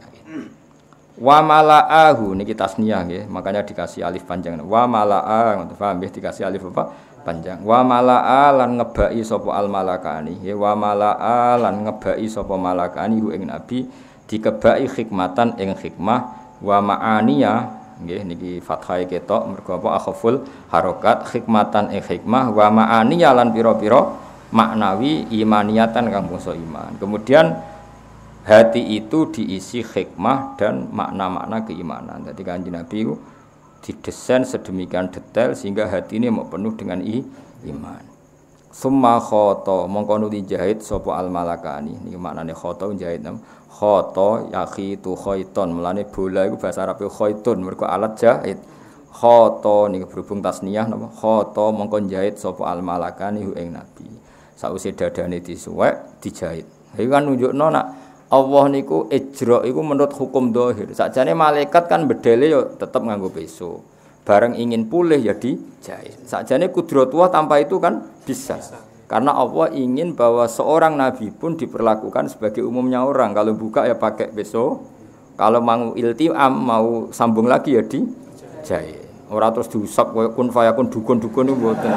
Wa malaahu niki tasniyah nggih, makanya dikasih alif panjang. Wa malaa, ngoten paham nggih dikasih alif apa? Panjang. Wa malaa lan ngebaki sapa al malakani. Ya wa malaa lan ngebaki sapa malakani hu ing nabi dikebaki hikmatan ing hikmah wa ma'aniya nggih niki fathah ketok mergo apa akhaful harokat hikmatan ing hikmah wa ma'aniya lan pira-pira maknawi imaniyatan kang bangsa iman. Kemudian hati itu diisi hikmah dan makna-makna keimanan. Jadi Kanjeng Nabi itu didesain sedemikian detail sehingga hati ini mau penuh dengan iman. Summa khoto mongko nuli jahit sapa al malakani. Niki maknane khoto jahit nam. Khoto yakhitu khaiton. Mulane bola iku bahasa Arab khaitun mergo alat jahit. Khoto niki berhubung tasniyah napa? Khoto mongko jahit sapa al malakani hu ing Nabi. Sausé dadane disuwek dijahit. Iki kan nunjukno nak Allah niku ijra iku menurut hukum zahir. Sakjane malaikat kan bedele ya tetep nganggo peso. Bareng ingin pulih ya dijahit. Sakjane kudratullah tanpa itu kan bisa. Karena Allah ingin bahwa seorang nabi pun diperlakukan sebagai umumnya orang. Kalau buka ya pakai peso. Kalau mau iltiam mau sambung lagi ya dijahit. Ora terus diusap koyo kun fayakun dukun-dukun niku mboten.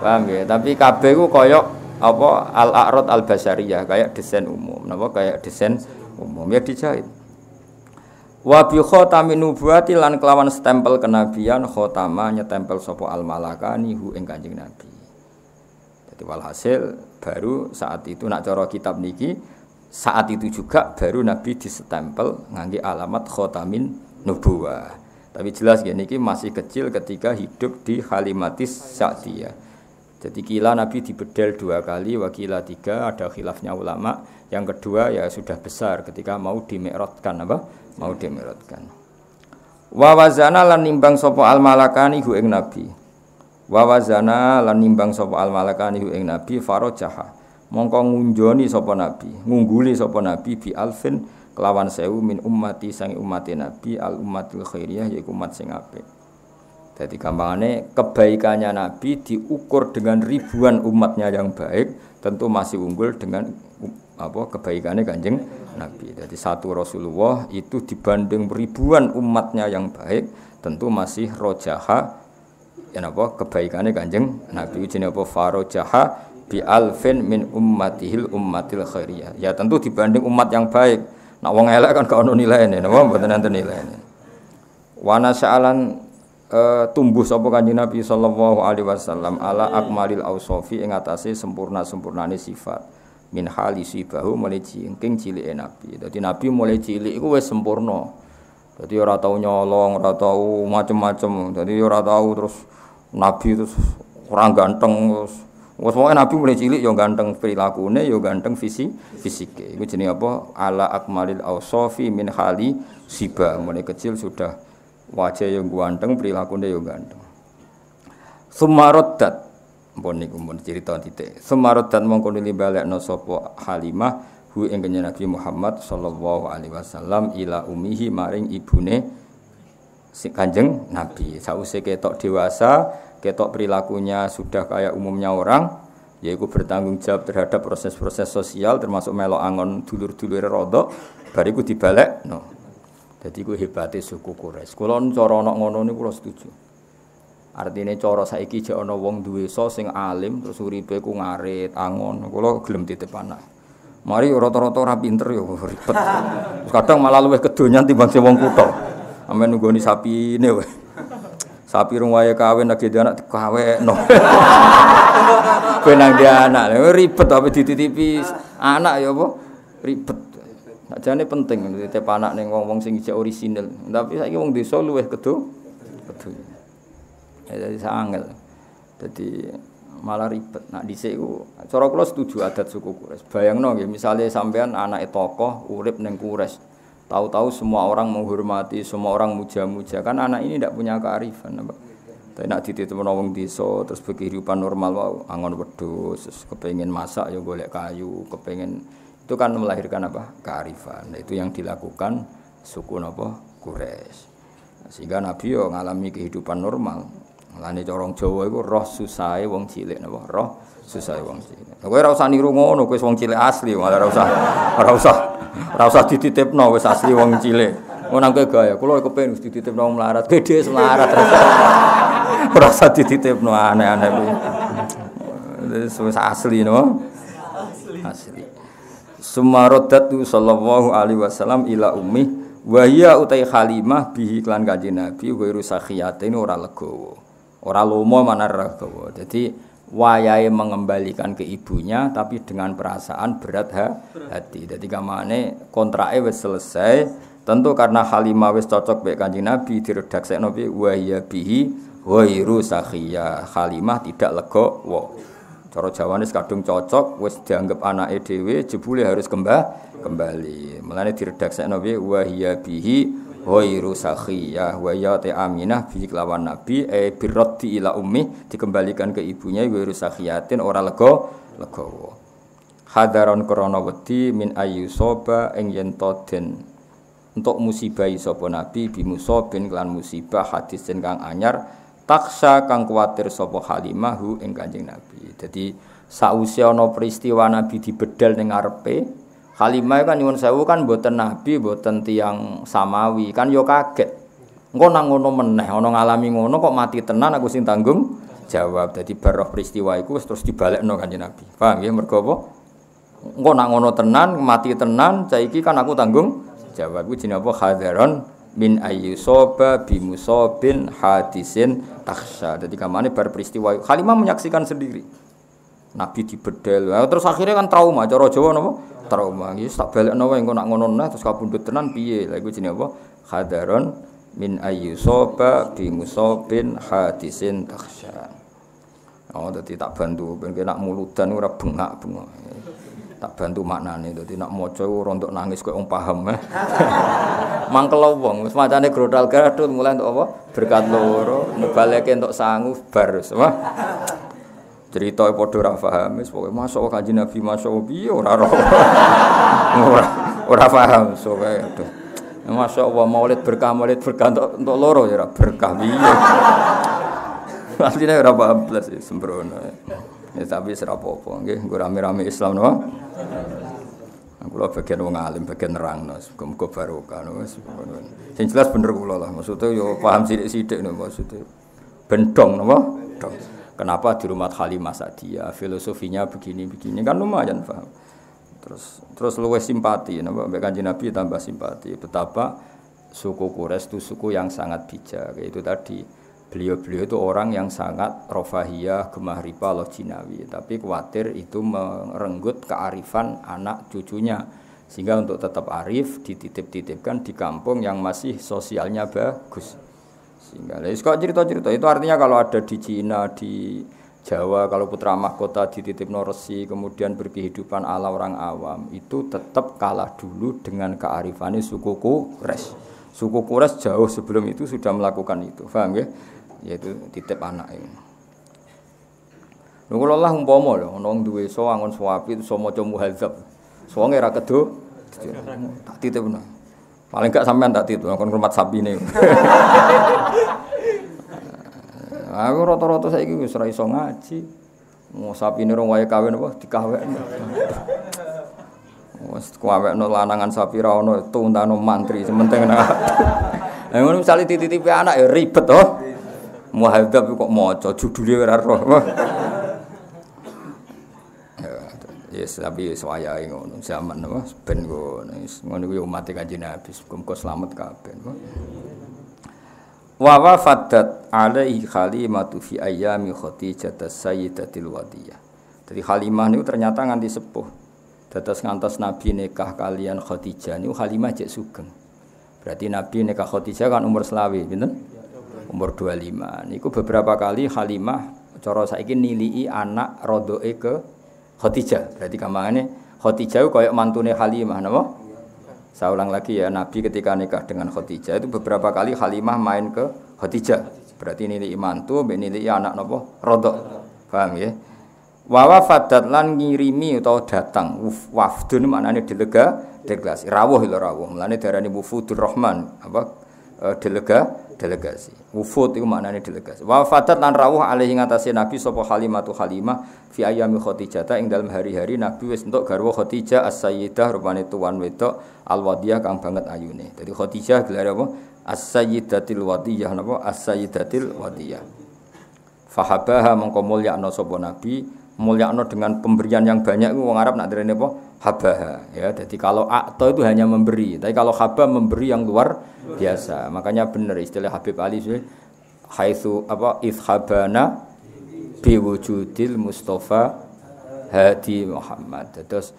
Paham ya? Tapi kabeh ku koyo apa al-a'rad al-basariyah kayak desain umum napa kayak desain umum ya dijahit wa bi khatamin nubuwati lan kelawan stempel kenabian khatama nyetempel sapa al-malakani hu ing Kanjeng Nabi. Jadi walhasil baru saat itu nak cara kitab niki saat itu juga baru Nabi disestempel ngangge alamat khatamin nubuwah. Tapi jelas ya niki masih kecil ketika hidup di Halimatis Sa'diyah. Jadi kila Nabi dibedel 2 kali, wakila 3, ada khilafnya ulama. Yang kedua ya sudah besar ketika mau dimi'rajkan apa? Mau dimi'rajkan. Wa wazana lan nimbang sapa al malakani hu ing Nabi. Wa wazana lan nimbang sapa al malakani hu ing Nabi farajaha. Mongko ngunjoni sapa Nabi, ngungguli sapa Nabi bi alfin kelawan 1000 min ummati sang ummate Nabi al ummatul khairiyah yaiku umat sing apik. Jadi gampangane kebaikannya Nabi diukur dengan ribuan umatnya yang baik, tentu masih unggul dengan apa kebaikannya Kanjeng Nabi. Jadi satu Rasulullah itu dibanding ribuan umatnya yang baik, tentu masih rojaha ya apa kebaikannya Kanjeng Nabi. Jenenge apa farojaha bi alfin min ummatihil ummatil khairiyah. Ya tentu dibanding umat yang baik. Nek wong elek kan gak ono nilaine, napa mboten enten nilaine. Wa nasa'alan tumbuh sapa Kanjeng Nabi sallallahu alaihi wasallam ala akmalil ausofi ing atase sempurna-sempurnane sifat min halisi bahu mulai cingking cilike Nabi. Dadi Nabi mulai cilik iku wis sempurna. Dadi ora tau nyolong, ora tau macem-macem. Dadi ora tau terus Nabi terus ora ganteng terus. Wes pokoke Nabi mulai cilik ya ganteng prilakune ya ganteng fisike. Iku jenenge apa? Ala akmalil ausofi min hali siba. Mulai kecil sudah wajah yang ganteng, perilakunya yang ganteng. Sumarodat, pun niku pun cerita titik. Sumarodat mongko nuli balekno sapa Halimah hu ing Nabi Muhammad sallallahu alaihi wasallam ila ummihi maring ibune si Kanjeng Nabi. Sausé ketok dewasa, ketok perilakunya sudah kayak umumnya orang, yaitu bertanggung jawab terhadap proses-proses sosial termasuk melok angon dulur-dulure rodok, bariku dibalekno. Dadi ku hebate suku Quraisy. Kula cara ana ngono niku kula setuju. Artine cara saiki jek ana wong duwe so sing alim terus uripe ku ngarit, angon. Kula gelem titip anak. Mari rata-rata ora pinter ya ribet. Kadang malah luwih kedonyan timbang sing wong kutha. Amen nggoni sapine wae. Sapi rung wae kawin lagi dia anak dikawekno. Benang dia anak ribet tapi dititipi anak ya apa? Ribet. Sakjane penting nitip anak ning wong-wong sing isih orisinil. Tapi saiki wong desa luwih kedo. Jadi sangat, jadi malah ribet. Nak dhisik ku, cara kula setuju adat suku Quraisy. Bayangno nggih, misale sampean anake tokoh urip ning Quraisy. Tahu-tahu semua orang menghormati, semua orang muja-muja. Kan anak ini tidak punya kearifan, apa? Tapi nak dititipno wong desa terus kehidupan normal wae, angon wedhus, terus kepengin masak ya golek kayu, kepengin itu kan melahirkan apa? Kearifan. Nah, itu yang dilakukan suku napa? Quraisy. Sehingga Nabi yo ngalami kehidupan normal. Lane corong Jawa iku roh susahe wong cilik napa? Roh susahe wong cilik. Kowe ora usah niru ngono, kowe wong cilik asli, malah ora usah dititipno wis asli wong cilik. Ngono kowe gaya, kula kepengin dititipno wong melarat, gede melarat. Ora usah dititipno aneh-aneh kuwi. Wis asli no. Asli. Sumaradatu sallallahu alaihi wasallam ila ummi wa hiya utai Halimah bihi klan Kanjeng Nabi wa rusakhiyatin ora legowo. Ora lomo mana regawa. Jadi wayahe mengembalikan ke ibunya tapi dengan perasaan berat hati. Jadi kamane kontrake wis selesai. Tentu karena Halimah wis cocok mek Kanjeng Nabi diredaksekno piye wa hiya bihi ghairu sakhiyah. Halimah tidak legowo. Cara Jawane kadung cocok wis dianggap anake dhewe jebule harus kembali. Mulane diredaksekno piye wa hiya bihi ghairu sakhiyah wa ya ta Aminah bi kelawan Nabi birraddi ila ummi dikembalikan ke ibunya ghairu sakhiyatin ora legowo. Hadaron krana wedi min ayyusoba ing yen to den entuk musibah sapa Nabi bi musabin kelan musibah hadisin kang anyar taksa kang kuwatir sapa Halimah hu ing Kanjeng Nabi. Jadi sausé ana peristiwa Nabi dibedal ning ngarepe Halimah kan nyuwun sewu kan mboten nabi, mboten tiyang samawi, kan yo kaget. Engko nang ngono meneh, ana ngalami ngono kok mati tenan aku sing tanggung jawab. Dadi baroh peristiwa iku terus dibalekno Kanjeng Nabi. Paham nggih mergo apa? Engko nang ngono tenan, mati tenan, saiki kan aku tanggung jawab. Iku jenenge apa? Hadaron min ayyusoba bi musabin hadisin takhsha. Dadi kamane bar peristiwa Halimah menyaksikan sendiri. Nabi dibedel. Terus akhirnya kan trauma, cara Jawa napa? Trauma. Iki tak balekno wae engko nak ngono nah terus kapundhut tenan piye? Lha iku jenenge apa? Hadaron min ayyusoba bi musabin hadisin takhsha. Oh, dadi tak bantu ben nak muludan ora bengak-bengok. Tak bantu maknane dadi nak maca ora entuk nangis koyo wong paham. Mangkel wong wis macane grodal gadul mulai entuk apa? Berkat loro, nebaleke entuk sangu bar wis. Cerita padha ora paham wis pokoke masuk Kanjeng Nabi masuk piye ora paham sok aduh. Masyaallah maulid berkah entuk loro ya ora berkah piye. Artine ora paham blas sembrono. Ya tapi ora apa-apa nggih nggo rame-rame Islam no. Kula bagian wong alim bagian nerangno muga-muga barokah wis. Sing jelas bener kula lah maksudnya yo paham sithik-sithik no maksudnya. Bendong napa? Dong. Kenapa di rumah Halimah Sa'diyah filosofinya begini-begini kan lumayan paham. Terus luwih simpati napa mbek Kanjeng Nabi tambah simpati betapa suku Quraisy itu suku yang sangat bijak. Itu tadi beliau itu orang yang sangat rofahiyah, gemah riba, lojinawi, tapi khawatir itu merenggut kearifan anak cucunya sehingga untuk tetap arif dititip-titipkan di kampung yang masih sosialnya bagus. Sehingga kok cerita-cerita itu artinya kalau ada di Cina, di Jawa, kalau putra mahkota dititipno resi kemudian berkehidupan ala orang awam itu tetap kalah dulu dengan kearifannya suku Quraisy. Suku Quraisy jauh sebelum itu sudah melakukan itu, paham ya? Yaitu titip anak ini. Lha kula lah umpama lho ana wong duwe so angon suwapi iso maca muhadzab. Soale ra kedo tak titipno. Paling gak sampean tak titip kon hormat sapine. Aku rata-rata saiki wis ora iso ngaji. Mau sapine rong wae kawin apa dikawekno. Wes kuwekno lanangan sapi ra ono tuntano mantri sementing nek. Lah ngono misale titip anak ya ribet to. Muhadzab kok maca judule ora roh. Yes, tapi wayahe ngono zaman apa ben ngono kuwi umat Kanjeng Nabi muga slamet kabeh. Wa wafadat alaihi Halimatu fi ayyami Khadijah sayyidatil wadiyah. Jadi Halimah niku ternyata nganti sepuh. Dados ngantos Nabi nikah kalian Khadijah niku Halimah jek sugeng. Berarti Nabi nikah Khadijah kan umur selawe, pinten? Umur 25. Niku beberapa kali Halimah cara saiki nilii anak rodoe ke Khadijah. Berarti kamane Khadijah koyo mantune Halimah napa? Saya ulang lagi ya, Nabi ketika nikah dengan Khadijah itu beberapa kali Halimah main ke Khadijah. Berarti nilai mantu, nilai anak napa? Rodok. Paham ya? Wa wafadat lan ngirimi utawa datang wafdun maknane delegasi. Rawuh lho rawuh. Mulane diarani wufudur Rahman, apa? Delegasi. Wufud itu maknane delegasi. Wa wafadat lan rawuh alaihi ngatasé Nabi sapa Halimatu Halimah fi ayyami Khadijah ing dalam hari-hari Nabi wis entuk garwa Khadijah as-sayyidah rupane tuan wedok al-wadiyah kang banget ayune. Dadi Khadijah gelar apa? As-sayyidatil wadiyah napa? As-sayyidatil wadiyah. Fahabaha mongko mulyakno sapa Nabi, mulyakno dengan pemberian yang banyak itu wong Arab nak derene apa? Habaha. Ya, jadi kalau akta itu hanya memberi, tapi kalau haba memberi yang luar biasa. Makanya benar istilah Habib Ali haitsu apa izhabana biwujudil Mustafa Hadi Muhammad. Terus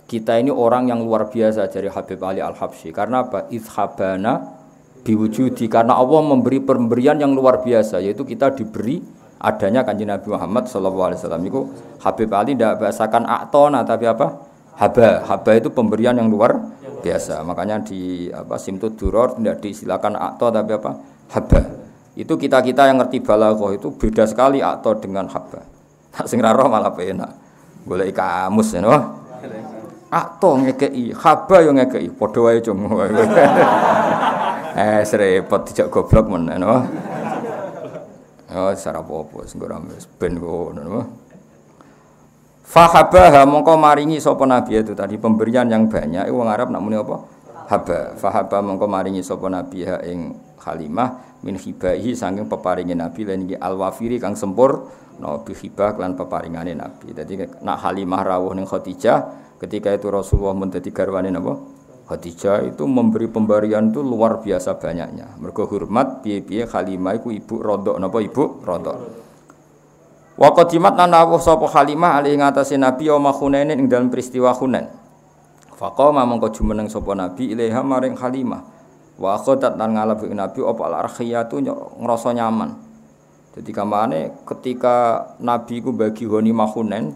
kita ini orang yang luar biasa dari Habib Ali Al-Habsyi. Karena apa? Izhabana biwujudi, karena Allah memberi pemberian yang luar biasa, yaitu kita diberi adanya Kanjeng Nabi Muhammad sallallahu alaihi wasallam. Iku Habib Ali tidak bahasakan aktona tapi apa? Haba itu pemberian yang luar biasa. Makanya di apa Simtud Duror tidak disilakan akto tapi apa? Haba. Itu kita-kita yang ngerti balaghah itu beda sekali akto dengan haba. Tak sing ra roh malah penak. Golek kamus ya no. Akto ngekei, haba yo ngekei, padha wae cung. Serepot dijak goblok men no. Oh, sarap apa sing ora ben ngono no. Fahabaha mongko maringi sapa nabi itu tadi pemberian yang banyak wong Arab nak muni apa? Haba. Fahaba mongko maringi sapa nabi ha ing Halimah min hibahi saking peparinge nabi lan iki al-wafiri kang sempur no bi hibah lan peparingane nabi. Dadi nak Halimah rawuh ning Khadijah ketika itu Rasulullah mun dadi garwane napa? Khadijah itu memberi pemberian itu luar biasa banyaknya. Mergo hormat piye-piye Halimah iku ibu rodok napa ibu rodok. Wa qadimat lan rawuh sapa Halimah ali ngatasé Nabi yaum Hunain ing dalam peristiwa Hunain. Faqama mongko jumeneng sapa Nabi ilaiha maring Halimah. Wa qadat lan ngalap Nabi apa al-arkhiyatu ngrasa nyaman. Jadi kamane ketika Nabi ku bagi ghanimah Hunain,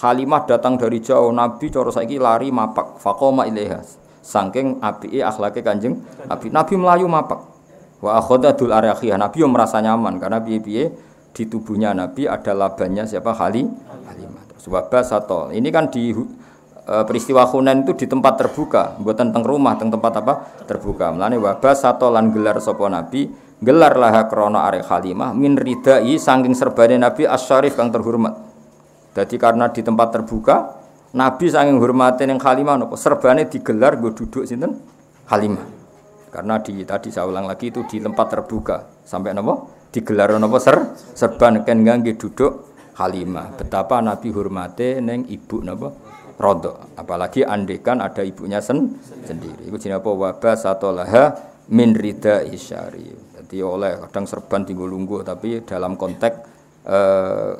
Halimah datang dari jauh, Nabi cara saiki lari mapak. Faqama ilaiha. Saking apike akhlake Kanjeng Nabi. Nabi melayu mapak. Wa akhadatul arkhiyah. Nabi yo merasa nyaman karena piye-piye di tubuhnya Nabi ada labannya siapa Halimah. Sebab satol. Ini kan di peristiwa Hunain itu di tempat terbuka, bukan teng rumah, teng tempat apa? Terbuka. Mulane wabah satolan gelar sapa Nabi, gelar laha krana arek Halimah min ridai saking serbane Nabi asyarif kang terhormat. Jadi karena di tempat terbuka, Nabi saking hormate ning Halimah napa serbane digelar nggo duduk sinten? Halimah. Karena tadi saya ulang lagi itu di tempat terbuka. Sampai napa? Digelar napa serban ken ngangge duduk Halimah. Betapa Nabi hormate ning ibu napa rodok. Apalagi andekan ada ibunya sendiri. Iku jenenge apa? Wabah satolaha min rida isyari. Jadi oleh kadang serban tinggo lungguh tapi dalam konteks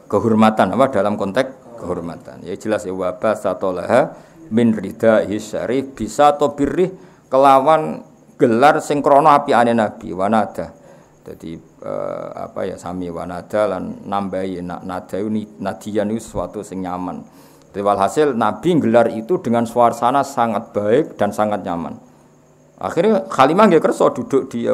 kehormatan apa? Dalam konteks kehormatan. Ya jelas ya wabah satolaha min rida isyari bisa to birrih kelawan gelar sing krana apiane Nabi wanada. Jadi apa ya sami wanada lan nambahi nada nadiyan itu sesuatu sing nyaman. Jadi walhasil Nabi gelar itu dengan suasana sangat baik dan sangat nyaman. Akhirnya Halimah nggih kersa duduk di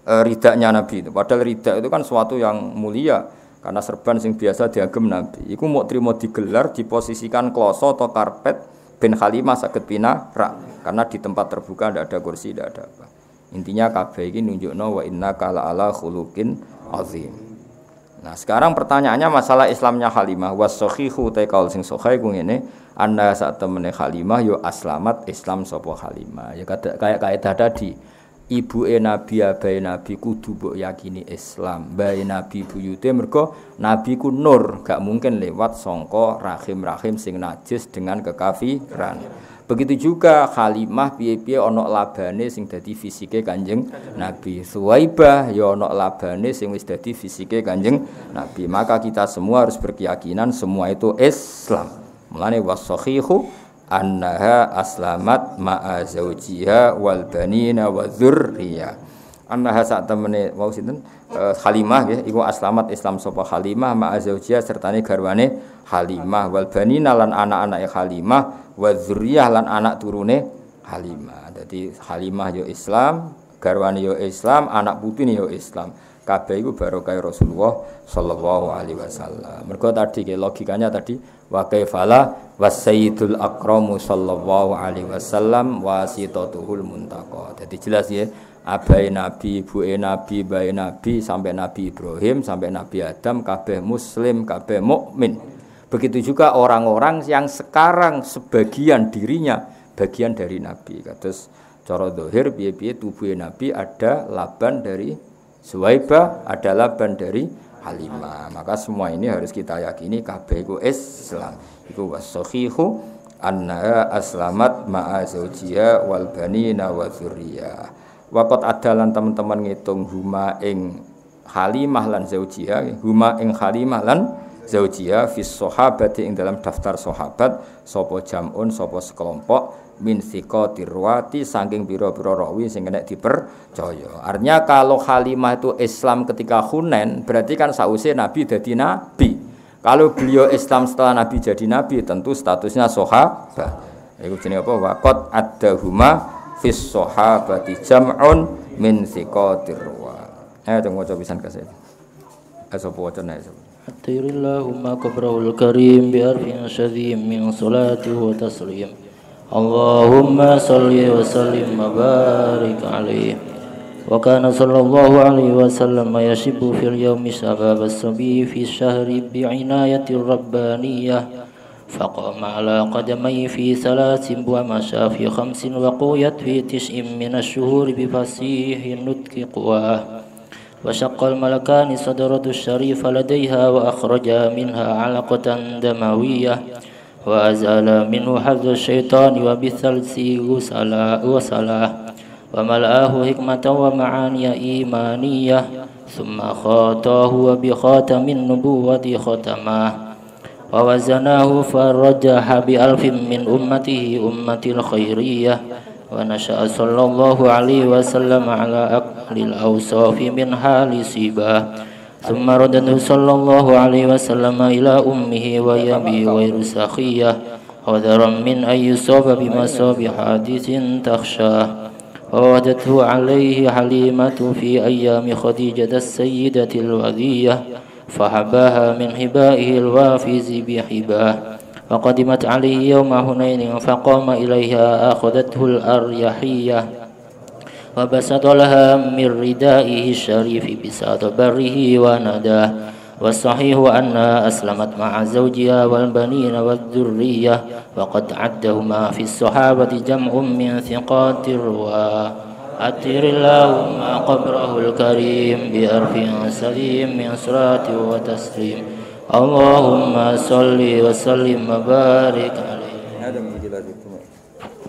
ridanya Nabi itu. Padahal rida itu kan suatu yang mulia karena serban sing biasa diagem Nabi. Iku mau trimo digelar diposisikan kloso atau karpet ben Halimah saged pinarak karena di tempat terbuka tidak ada kursi, tidak ada apa. Intinya kabeh iki nunjukno wa innaka la ala khuluqin azim. Nah, sekarang pertanyaannya masalah Islamnya Halimah. Was-sahihu ta kaul sing sahih ku ngene, anna sak temene Halimah yo aslamat Islam sapa Halimah. Ya kayak kaidah tadi. Ibuke Nabi abahe Nabi kudu mbok yakini Islam. Bae Nabi buyute mergo Nabi ku nur, gak mungkin lewat sangka rahim-rahim sing najis dengan kekafiran. Begitu juga Halimah piye-piye ana labane sing dadi fisike Kanjeng Nabi. Suwaibah ya ana labane sing wis dadi fisike Kanjeng Nabi. Maka kita semua harus berkeyakinan semua itu Islam. Mulane was-sahihu annaha aslamat ma'a zaujiha wal banina wa dzurriyyah. Annaha sak temene wau sinten Halimah nggih iku aslamat Islam sapa Halimah ma'a zaujiha sertane garwane Halimah wal banina lan anak-anake Halimah wa dzurriyyah lan anak turune Halimah. Dadi Halimah yo Islam, garwane yo Islam, anak putune yo Islam. Kabeh iku barokah Rasulullah sallallahu alaihi wasallam. Mergo tadi ke logikanya tadi wa kaifala wasayyidul akramu sallallahu alaihi wasallam wasitatuhul muntaqa. Jadi jelas ya, abai Nabi, ibuke Nabi, bae Nabi sampai Nabi Ibrahim sampai Nabi Adam kabeh muslim, kabeh mukmin. Begitu juga orang-orang yang sekarang sebagian dirinya bagian dari Nabi. Kados cara zahir piye-piye tubuhe Nabi ada laban dari Suwaibah, ada laban dari Halimah. Maka semua ini harus kita yakini kabeh iku Islam. Iku was-sahihu anna aslamat ma'a zaujiha wal banina wa dzurriyyah. Waqat adalan teman-teman ngitung huma ing Halimah lan zaujiha, huma ing Halimah lan zaujiha fis sahabati ing dalam daftar sahabat sapa jamun sapa sekelompok min thiqatir ruwati saking pira-pira rawi sing kena dipercaya. Artinya kalau Halimah itu Islam ketika Hunain berarti kan sause Nabi dadi nabi. Kalau beliau Islam setelah Nabi jadi nabi tentu statusnya sahabat. Iku jenenge apa? Waqat addahuma fis sahabati jam'un min thiqatir ruwati. Ayo maca pisan kasih. Sapa wacana iso. Attirillahumma qabrahul karim bi arfin syadhim min salati wa taslim. Allahumma salli wa sallim wa barik alaihi. Wa kana sallallahu alaihi wasallam yashibu fil yawmi shabab as-sabi fi syahri bi'inayati rabbaniyah. Faqama ala qadamai fi salasin wa masya fi khamsin wa quyat fi tis'in min ash-shuhur bi fasihin nutqi quwah. وشق الملكان صدرة الشريف لديها وأخرجا منها علقة دموية وأزال منه حظ الشيطان وبالثلث وصلاه وملآه حكمة ومعاني إيمانية ثم خاطاه وبخاتم النبوة ختماه ووزناه فرجح بألف من أمته أمة الخيرية ونشأ صلى الله عليه وسلم على أقل الأوصاف من حال سيباه ثم ردده صلى الله عليه وسلم إلى أمه ويبي غير سخية وذرا من أن يصاب بمصاب حادث تخشاه وودته عليه حليمة في أيام خديجة السيدة الوذية فحباها من حبائه الوافز بحباه وقدمت عليه يوم هنين فقام إليها أخذته الأريحية وبسط لها من ردائه الشريف بساط بره ونداه والصحيح أنها أسلمت مع زوجها والبنين والذرية وقد عدهما في الصحابة جمع من ثقات الرواه أطهر اللهم قبره الكريم بأرف سليم من صلاة وتسليم اللهم صل وسلم وبارك عليه. هذا من جلالكم.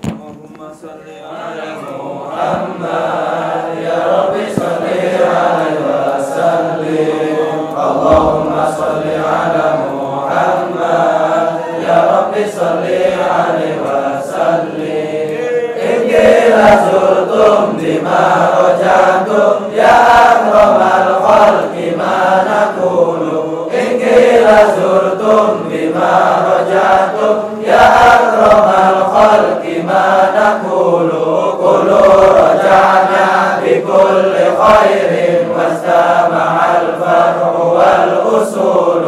اللهم صل على محمد يا رب صل عليه وسلم. اللهم صل على محمد يا رب صل عليه وسلم. إن قيل زرتم بما رجعتم يا أكرم الخلق ما نقول. زرتم بما رجعتم يا أكرم الخلق ما نقول. قولوا رجعنا بكل خير واستمع الفرع والأصول.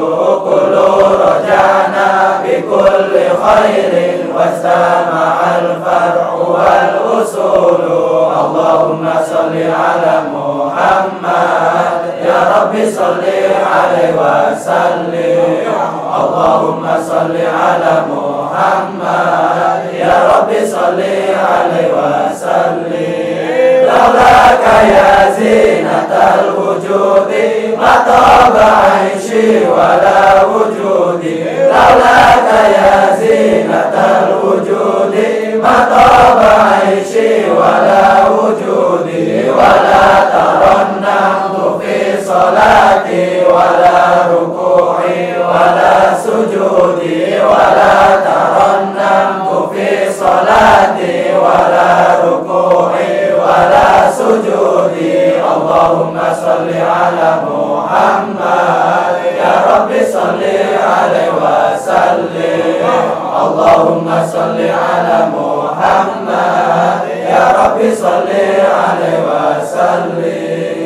قولوا رجعنا بكل خير واستمع الفرع والأصول. اللهم صل على محمد يا Rabbi salli alaihi wasallim. Allahumma salli ala Muhammad. Ya Rabbi salli alaihi wasallim. Laulaka ya zinatal wujudi ma taba aishi wala wujudi. Laulaka ya zinatal wujudi ma taba aishi wala wujudi. Wala taranna fi salati wala ruku'i wala sujudi. Wala taranna fi salati wala ruku'i wala sujudi. Allahumma salli ala Muhammad. Ya Rabbi salli alaihi wasallim. Allahumma salli ala Muhammad. Ya Rabbi salli alaihi wasallim.